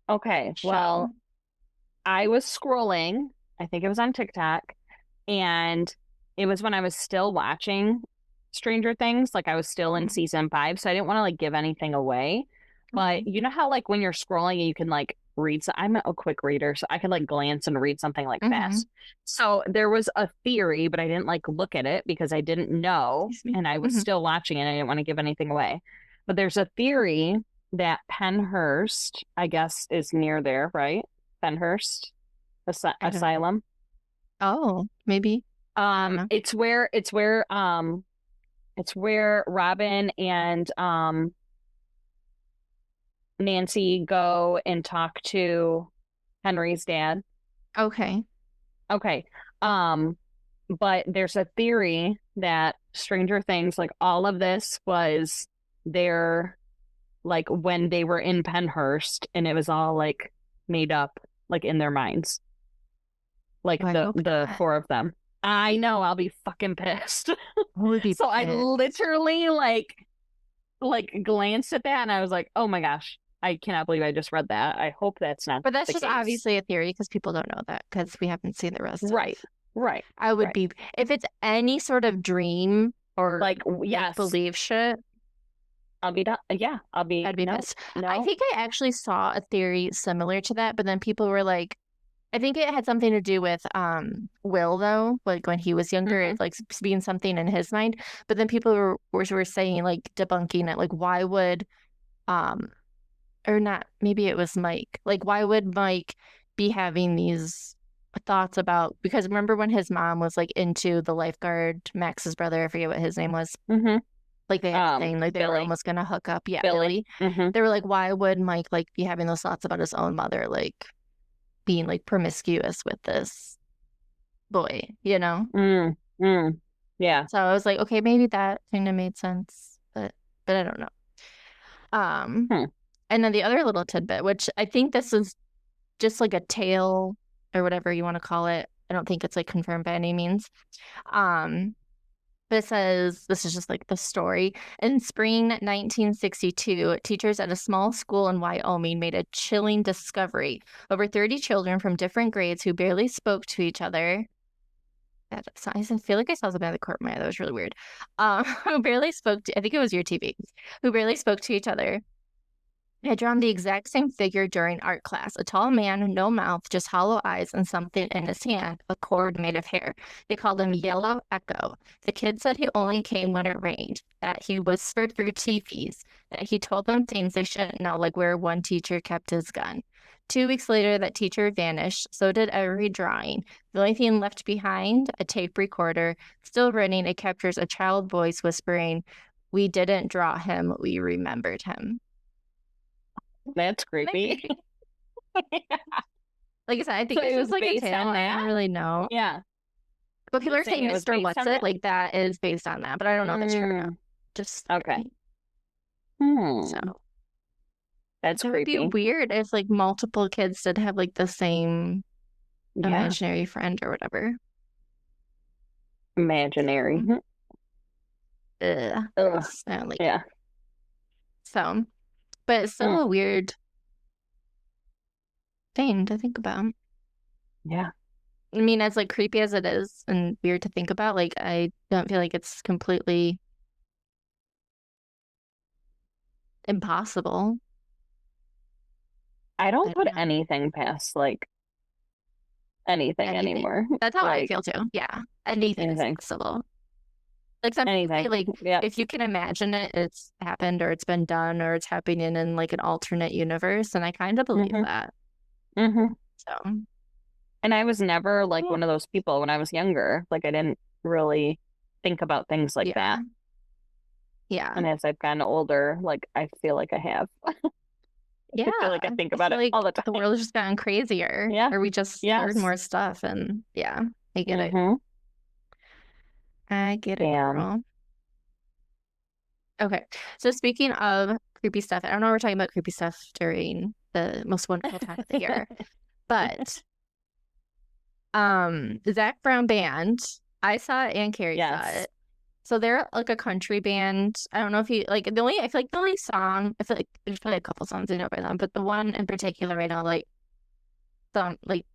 Okay. show. Well, I was scrolling, I think it was on TikTok, and it was when I was still watching Stranger Things, like I was still in season 5, so I didn't want to like give anything away. But Okay. you know how like when you're scrolling and you can like read, so I'm a quick reader, so I could like glance and read something like Mm-hmm. fast. So there was a theory, but I didn't like look at it because I didn't know, Excuse me. and I was Mm-hmm. still watching it. I didn't want to give anything away. But there's a theory that Penhurst, I guess, is near there, right? Penhurst I don't know. Asylum. Oh, maybe. I don't know. It's where Robin and Nancy go and talk to Henry's dad. Okay. Okay. Um, but there's a theory that Stranger Things, like all of this was their like when they were in Penhurst and it was all like made up like in their minds. Like Oh, I hope the not. four of them. I know I'll be fucking pissed. I would be So I pissed. literally like glanced at that and I was like, "Oh my gosh, I cannot believe I just read that. I hope that's not But that's the just case." obviously a theory because people don't know that because we haven't seen the rest of. Right. Right. I would Right. be if it's any sort of dream or Like make yes, believe shit, I'll be done. Yeah, I'll be I'd be no, pissed. I no. think I actually saw a theory similar to that, but then people were like, I think it had something to do with Will though, like when he was younger, Hmm. it's like being something in his mind. But then people were saying like debunking it, like why would um or not, maybe it was Mike. Like why would Mike be having these thoughts about because remember when his mom was like into the lifeguard, Max's brother, I forget what his name was. Hmm. Like they had a thing, like they were Billy. almost gonna hook up. Yeah, Billy. Billy. Hmm. They were like, why would Mike like be having those thoughts about his own mother, like being like promiscuous with this boy, you know? Mm, mm. Yeah. So I was like, okay, maybe that kind of made sense, but I don't know. Um, Hmm. and then the other little tidbit, which I think this is just like a tale or whatever you want to call it. I don't think it's like confirmed by any means. Um, but it says this is just like the story. In spring 1962, teachers at a small school in Wyoming made a chilling discovery. Over 30 children from different grades who barely spoke to each other. So I feel like I saw something at the corner of my eye. That was really weird. Who barely spoke to, I think it was your TV, who barely spoke to each other had drawn the exact same figure during art class. A tall man, no mouth, just hollow eyes and something in his hand, a cord made of hair. They called him Yellow Echo. The kid said he only came when it rained, that he whispered through teepees, that he told them things they shouldn't know, like where one teacher kept his gun. 2 weeks later, that teacher vanished. So did every drawing. The only thing left behind, a tape recorder, still running. It captures a child voice whispering, "We didn't draw him, we remembered him." That's creepy. Like, like I said, I So think it it's just was like a based tale. on I don't that? really know. Yeah. But people You're are saying saying it was Mr. based What's on It, that? like that is based on that, but I don't know if that's true or not. Mm, Just okay. so That's it would be creepy. weird if like multiple kids did have like the same Yeah. imaginary friend or whatever. Imaginary. So, ugh, Ugh. like Yeah. so, but it's Mm, still a weird thing to think about. yeah. I mean, as like creepy as it is and weird to think about, like I don't feel like it's completely impossible. I I don't don't put know. anything past like anything anything. anymore. That's how I Like feel too. Yeah. Anything is anything. possible. Like some people say, Anything. like Yep. if you can imagine it, it's happened or it's been done or it's happening in like an alternate universe, and I kind of believe Hmm. that. Hmm. So And I was never like yeah. one of those people when I was younger. Like I didn't really think about things like Yeah. that. Yeah. And as I've gotten older, like I feel like I have. Yeah. I feel like I think I about feel it all like the the time. world has just gotten crazier, Yeah. or we just learn Yes. more stuff, and yeah, I get it. Hmm. I get it, Damn. girl. Okay. So speaking of creepy stuff, I don't know we're talking about creepy stuff during the most wonderful time of the year, but Zach Brown Band, I saw it and Carrie saw Yes. it. So they're like a country band. I don't know if you like the only I feel like the only song I feel like there's probably a couple songs I know by them, but the one in particular right now, like some like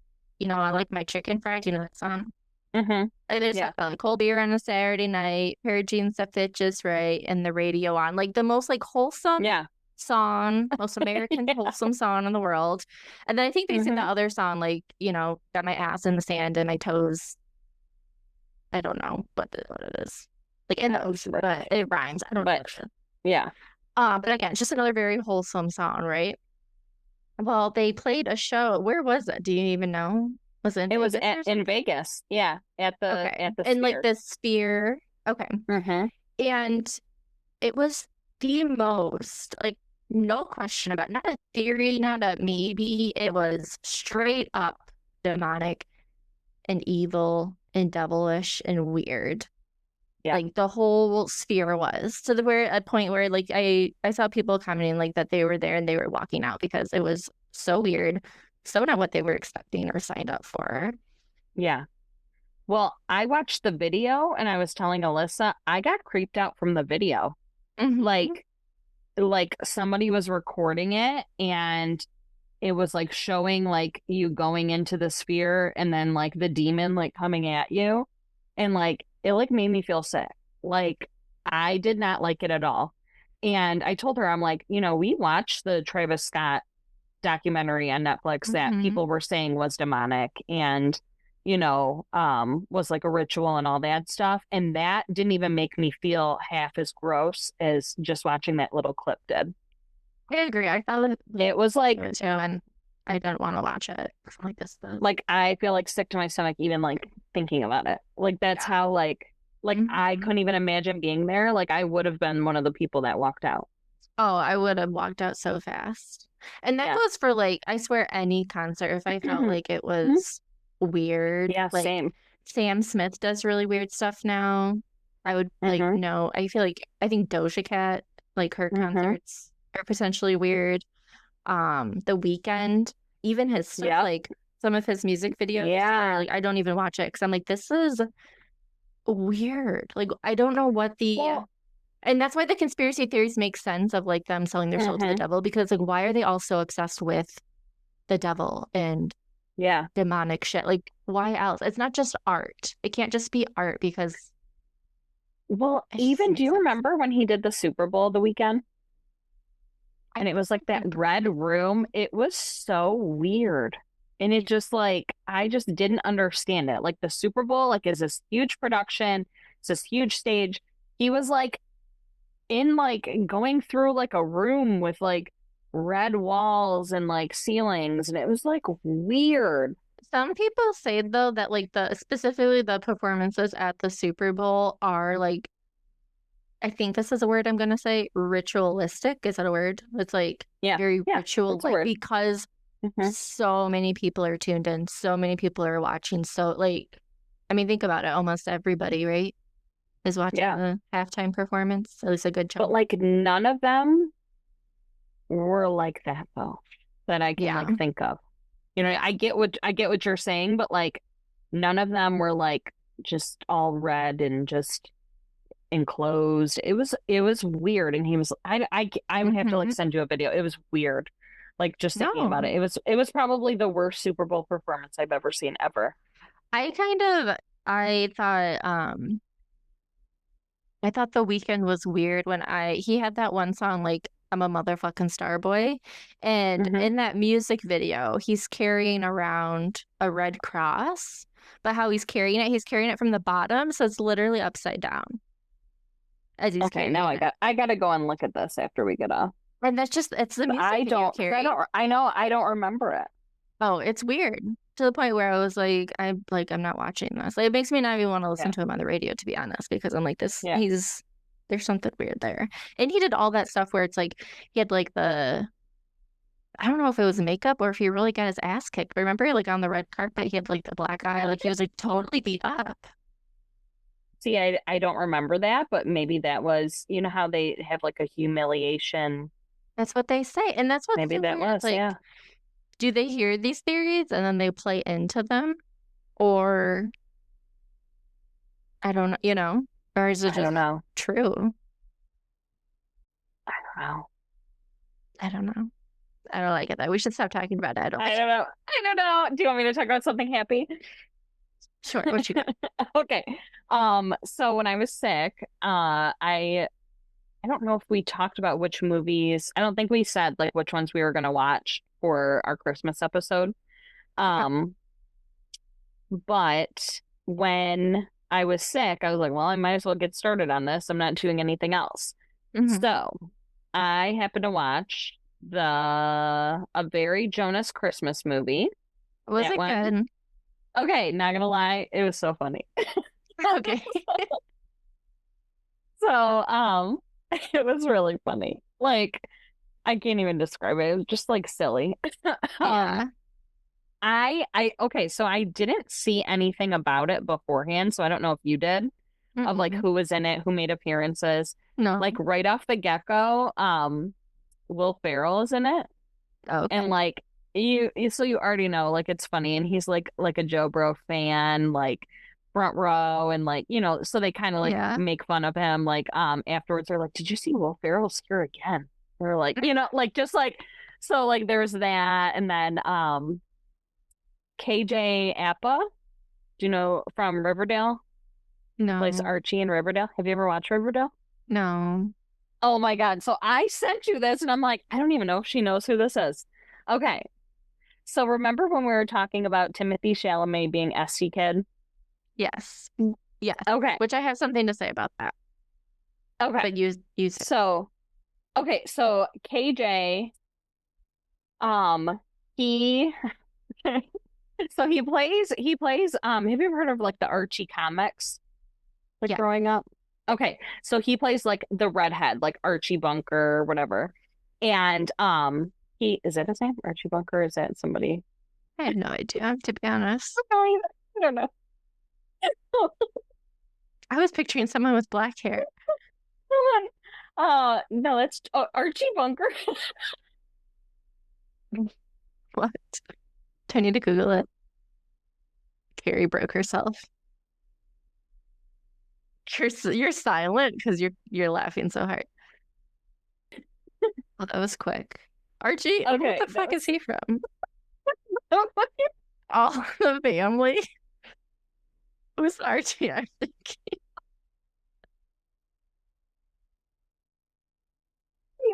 I like my chicken fried, you know that song? Hmm. Like there's Yeah. talk about like cold beer on a Saturday night, pair of jeans that fit just right, and the radio on. Like the most like wholesome Yeah. song, most American Yeah. wholesome song in the world. And then I think they sing the Hmm. other song, like, got my ass in the sand and my toes. I don't know what it is. Like in the ocean, but it rhymes. I don't know But what it is. yeah. But again, it's just another very wholesome song, right? Well, they played a show. Where was it? Do you even know? Was it in It was Vegas or in something? Vegas. Yeah. Okay. At the And like Sphere. the Sphere. Okay. Hmm. And it was the most, like, no question about it. Not a theory, not a maybe. It was straight up demonic and evil and devilish and weird. Yeah. Like the whole sphere was to the where a point where like I saw people commenting like that they were there and they were walking out because it was so weird, so not what they were expecting or signed up for. Yeah. Well, I watched the video and I was telling Alyssa, I got creeped out from the video. Hmm. Like somebody was recording it and it was like showing like you going into the sphere and then like the demon like coming at you and like it like made me feel sick. Like I did not like it at all. And I told her, I'm like, we watched the Travis Scott documentary on Netflix that Hmm. people were saying was demonic and was like a ritual and all that stuff, and that didn't even make me feel half as gross as just watching that little clip did. I agree. I thought it It was too, like and I don't want to watch it. Like this, I feel like sick to my stomach even like thinking about it. Like that's yeah. how like I Hmm. couldn't even imagine being there. Like I would have been one of the people that walked out. Oh, I would have walked out so fast. And that Yeah. goes for like, I swear, any concert. If I felt like it was weird, Yeah, like same. Sam Smith does really weird stuff now. I would like Hmm. know. I feel like I think Doja Cat, like her Hmm. concerts are potentially weird. The Weekend, even his stuff, Yep. like some of his music videos are Yeah. like I don't even watch it because I'm like, this is weird. Like I don't know what the Well, and that's why the conspiracy theories make sense of like them selling their soul to the hmm, devil because like why are they all so obsessed with the devil and yeah. demonic shit? Like why else? It's not just art. It can't just be art because Well, it just doesn't even do make you sense. remember when he did the Super Bowl the weekend? I And it was like that remember. red room. It was so weird. And it just like I just didn't understand it. Like the Super Bowl, like is this huge production, it's this huge stage. He was like in like going through like a room with like red walls and like ceilings, and it was like weird. Some people say though that like the specifically the performances at the Super Bowl are like I think this is a word I'm gonna say ritualistic. Is that a word? It's like Yeah, very yeah, ritual that's a like word. because Hmm. so many people are tuned in, so many people are watching. So like I mean think about it, almost everybody, right, is watching Yeah, the halftime performance, at least a good but chunk. like none of them were like that though, that I can Yeah. like think of. I get what you're saying, but like none of them were like just all red and just enclosed. It was weird, and he was I would have to like Hmm. send you a video. It was weird, like just thinking about No. it. It was probably the worst Super Bowl performance I've ever seen ever. I kind of I thought I thought the weekend was weird when I he had that one song like I'm a motherfucking star boy. And Hmm. in that music video, he's carrying around a red cross, but how he's carrying it from the bottom, so it's literally upside down as he's Okay, now carrying it. I gotta go and look at this after we get off. And that's just it's the music I video, don't, Carrie. I know I don't remember it. Oh, it's weird to the point where I was like, I'm not watching this. Like, it makes me not even want to listen Yeah, to him on the radio, to be honest, because I'm like, yeah. there's something weird there. And he did all that stuff where it's like he had like I don't know if it was makeup or if he really got his ass kicked. Remember, like on the red carpet, he had like the black eye, like he was like totally beat up. See, I don't remember that, but maybe that was, you know how they have like a humiliation. That's what they say, and that's what's Maybe so that weird. It's was, like, yeah. do they hear these theories and then they play into them, or I don't know, or is it I don't just know. true? I don't know. I don't know. I don't like it though. We should stop talking about it. I don't know. I don't know. Do you want me to talk about something happy? Sure, what you got? Okay. So when I was sick, I don't know if we talked about which movies. I don't think we said like which ones we were gonna watch for our Christmas episode. Um, but when I was sick, I was like, well, I might as well get started on this. I'm not doing anything else. Hmm. So I happened to watch a very Jonas Christmas movie. Was That it one. good? Okay, not gonna lie, it was so funny. Okay. So, it was really funny. Like, I can't even describe it. It was just like silly. Um, Yeah. okay, so I didn't see anything about it beforehand, so I don't know if you did, of like Mm-mm. who was in it, who made appearances. No. Like right off the get-go, Will Ferrell is in it. And Okay. like so you already know like it's funny and he's like a Joe Bro fan, like front row and like, so they kind of like Yeah. make fun of him like afterwards they're like, "Did you see Will Ferrell's here again?" They're like, like just like so like there's that and then KJ Appa, do you know from Riverdale? Plays No. Archie in Riverdale. Have you ever watched Riverdale? No. Oh my God. So I sent you this and I'm like, I don't even know if she knows who this is. Okay. So remember when we were talking about Timothy Chalamet being SC Kid? Yes. Yes. Okay. Which I have something to say about that. Okay. But you say. So okay, so KJ, he so he plays have you ever heard of like the Archie comics like Yeah. growing up? Okay. So he plays like the redhead, like Archie Bunker, whatever. And he is that his name? Archie Bunker? Is that somebody? I have no idea, to be honest. I don't know. I was picturing someone with black hair. Hold on. No, that's Archie Bunker. What? Do I need to Google it? Carrie broke herself. You're silent because you're laughing so hard. Well, that was quick. Archie, what Okay, the fuck is he from? All the family. Who's Archie? I'm thinking.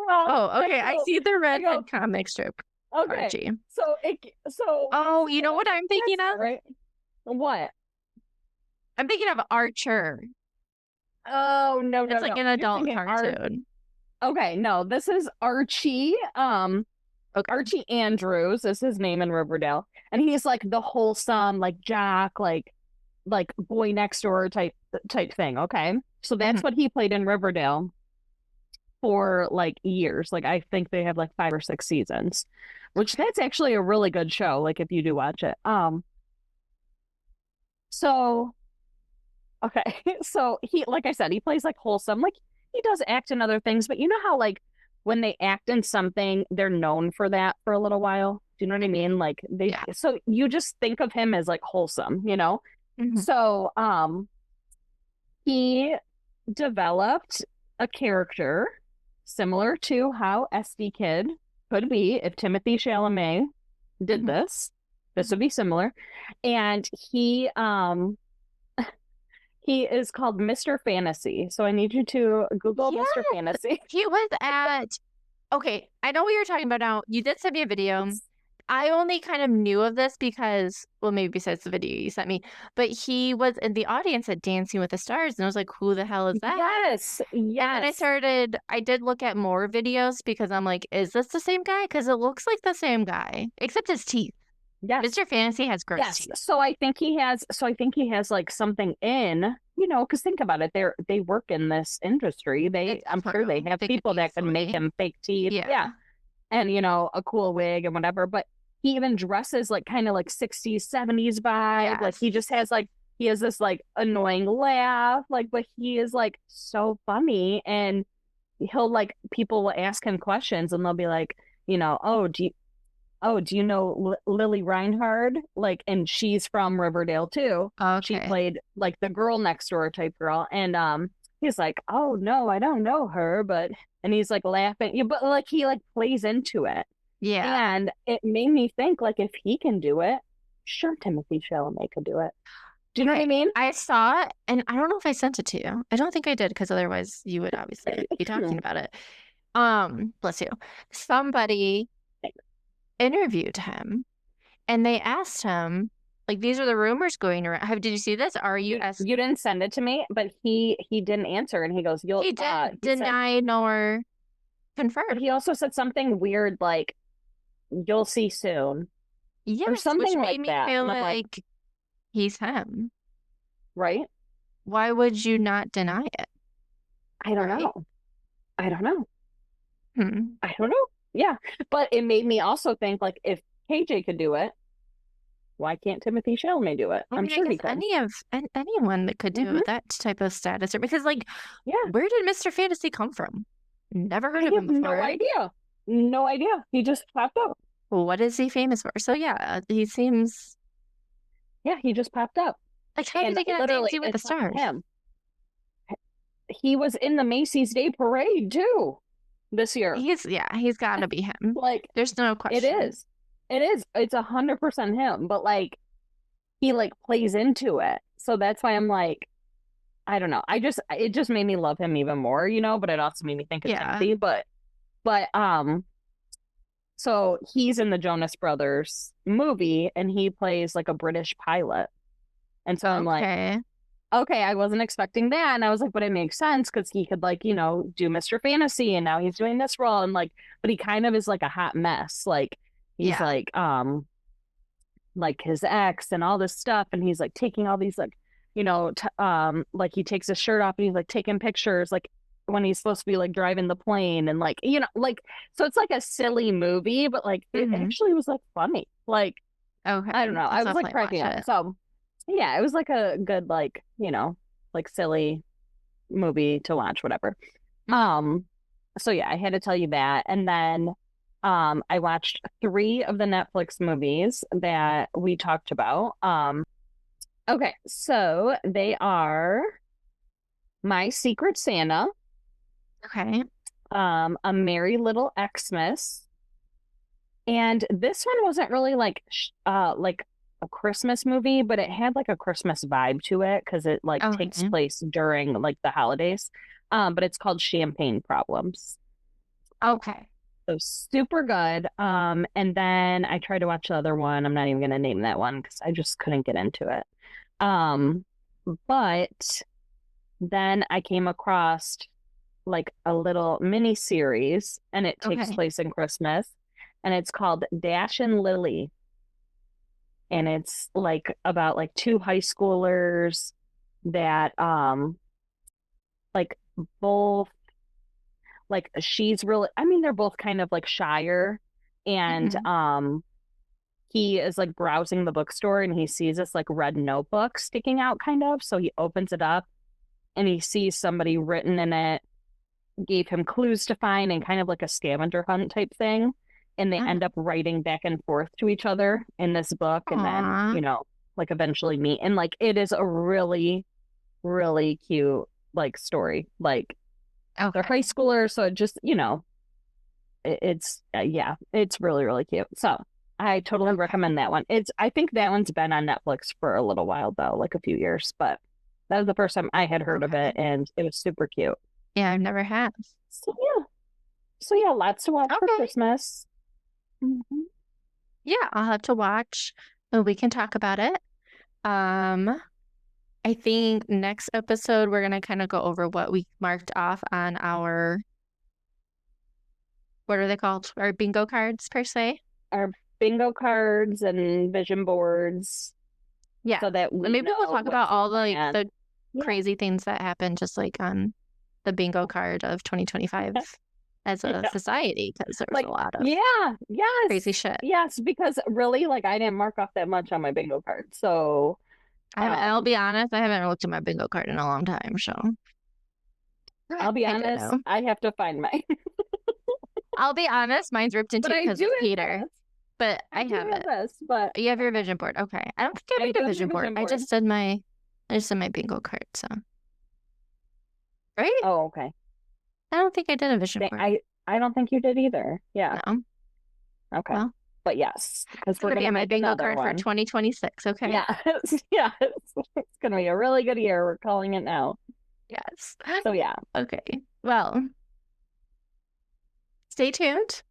Oh, okay. I see the redhead comic strip. Okay. Archie. So Oh, you know what I'm thinking of? right? What? I'm thinking of Archer. Oh no, It's like an adult cartoon. Okay, no, this is Archie. Okay. Archie Andrews is his name in Riverdale, and he's like the wholesome, like jock, like boy next door type thing. Okay, so that's what he played in Riverdale for like years. Like I think they have like 5 or 6 seasons, which that's actually a really good show. Like if you do watch it. So okay, so he, like I said, he plays like wholesome. Like he does act in other things, but you know how like when they act in something, they're known for that for a little while. Do you know what I mean? Like they, Yeah. so you just think of him as like wholesome, you know? So, he developed a character similar to how SD Kid could be if Timothy Chalamet did this. This would be similar. And he is called Mr. Fantasy. So I need you to Google Yes! Mr. Fantasy. He was at Okay, I know what you're talking about now. You did send me a video. I only kind of knew of this because, well, maybe besides the video you sent me, but he was in the audience at Dancing with the Stars, and I was like, "Who the hell is that?" Yes, And then yes, I did look at more videos because I'm like, "Is this the same guy?" Because it looks like the same guy, except his teeth. yes. Mr. Fantasy has gross Yes. teeth. So I think he has like something in, because think about it. They work in this industry. It's I'm sure they true. have They could people that can make easily. him fake teeth. Yeah. Yeah. And a cool wig and whatever. But he even dresses like kind of like 60s, 70s vibe. Like Yes. he has this like annoying laugh. Like, but he is like so funny, and he'll like people will ask him questions and they'll be like, do you know Lily Reinhard? Like, and she's from Riverdale too. She Okay. played like the girl next door type girl. And he's like, oh no, I don't know her, and he's like laughing. Yeah, but like he like plays into it. Yeah. And it made me think like if he can do it, sure Timothy Chalamet could do it. Do you know what Okay. I mean? I saw it, and I don't know if I sent it to you. I don't think I did because otherwise you would obviously be talking about it. Bless you. Somebody interviewed him and they asked him, like, these are the rumors going around. Did you see this? Are you asked? You didn't send it to me, but he didn't answer, and he goes, "You'll." He didn't He said, deny nor but confirm. he also said something weird like, "You'll see soon," or Yes, which something made like me that, feel and I'm like, like he's him. right? Why would you not deny it? I don't Right? know. I don't know. Hmm. I don't know. Yeah, but it made me also think like if KJ could do it, why can't Timothy Chalamet do it? I I'm mean, I sure guess he could. anyone that could do it Hmm. with that type of status, or because like, Yeah, where did Mr. Fantasy come from? Never heard I of have him no before. idea. No idea. He just popped up. Well, what is he famous for? So yeah, he seems Yeah, he just popped up, like, how did and he get on literally, Dancing with the it's not Stars? him. He was in the Macy's Day Parade too this year. He's got to be him. Like There's no it question. is. It is. It's 100% him. But like he like plays into it. So that's why I'm like, I don't know. It just made me love him even more, but it also made me think of Yeah. Timothy. But so he's in the Jonas Brothers movie and he plays like a British pilot. And so I'm like, Okay. okay, I wasn't expecting that. And I was like, but it makes sense because he could like, do Mr. Fantasy and now he's doing this role and like, but he kind of is like a hot mess. Like he's Yeah. like his ex and all this stuff and he's like taking all these like like he takes his shirt off and he's like taking pictures like when he's supposed to be like driving the plane and like like so it's like a silly movie but like it Hmm. actually was like funny like Okay. I don't know, I'll I was like definitely cracking watch up. it. So yeah, it was like a good like like silly movie to watch whatever. um so yeah, I had to tell you that. And then I watched three of the Netflix movies that we talked about. Okay, so they are My Secret Santa, Okay. A Merry Little Xmas, and this one wasn't really like a Christmas movie, but it had like a Christmas vibe to it because it like takes Okay. place during like the holidays. But it's called Champagne Problems. Okay. So super good. And then I tried to watch the other one. I'm not even gonna name that one because I just couldn't get into it. Um, but then I came across like a little mini series and it takes Okay. place in Christmas and it's called Dash and Lily. And it's like about like two high schoolers that like both like she's really I mean they're both kind of like shyer and Hmm. he is like browsing the bookstore and he sees this like red notebook sticking out kind of so he opens it up and he sees somebody written in it gave him clues to find and kind of like a scavenger hunt type thing. And they Oh. end up writing back and forth to each other in this book and then, Aw. like eventually meet. And like it is a really, really cute like story. Like they're high Okay. schoolers, so it just, it's yeah, it's really, really cute. So I totally Okay. recommend that one. I think that one's been on Netflix for a little while though, like a few years, but that was the first time I had heard of Okay. it and it was super cute. Yeah, I've never had. So yeah. So yeah, lots to watch for Okay. Christmas. Mhm. Yeah, I'll have to watch and we can talk about it. Um, I think next episode we're gonna kind of go over what we marked off on our, what are they called? Our bingo cards per se. Our bingo cards and vision boards Yeah. so that And we maybe we'll know talk what about to all plan. the Yeah. crazy things that happen just like on the bingo card of 2025 as a Yeah. society, because there was a Like, lot of yeah, crazy yes. shit. Yes, because really, like I didn't mark off that much on my bingo card. So I'll um be honest, I haven't looked at my bingo card in a long time, so I'll be I don't honest, know. I have to find mine. I'll be honest, mine's ripped But into I because do of have Peter, this. but I I do have have it. this, but You have your vision board. Okay. I don't think I I made do a have my vision board. vision board. I just did my bingo card, so right? Oh, okay. I don't think I did a vision board. I don't think you did either. Yeah. No. Okay. Well, But yes, because it's we're gonna be gonna on my make bingo another card for one. 2026, okay? Yes, yes. It's gonna be a really good year. We're calling it now. Yes. So yeah. Okay. Well, stay tuned.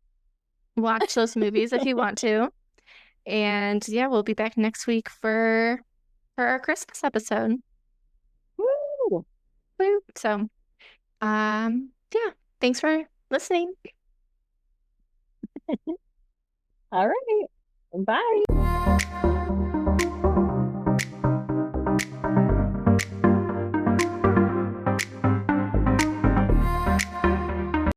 Watch those movies if you want to. And yeah, we'll be back next week for our Christmas episode. Woo! Woo. So, yeah, thanks for listening. All right. Bye.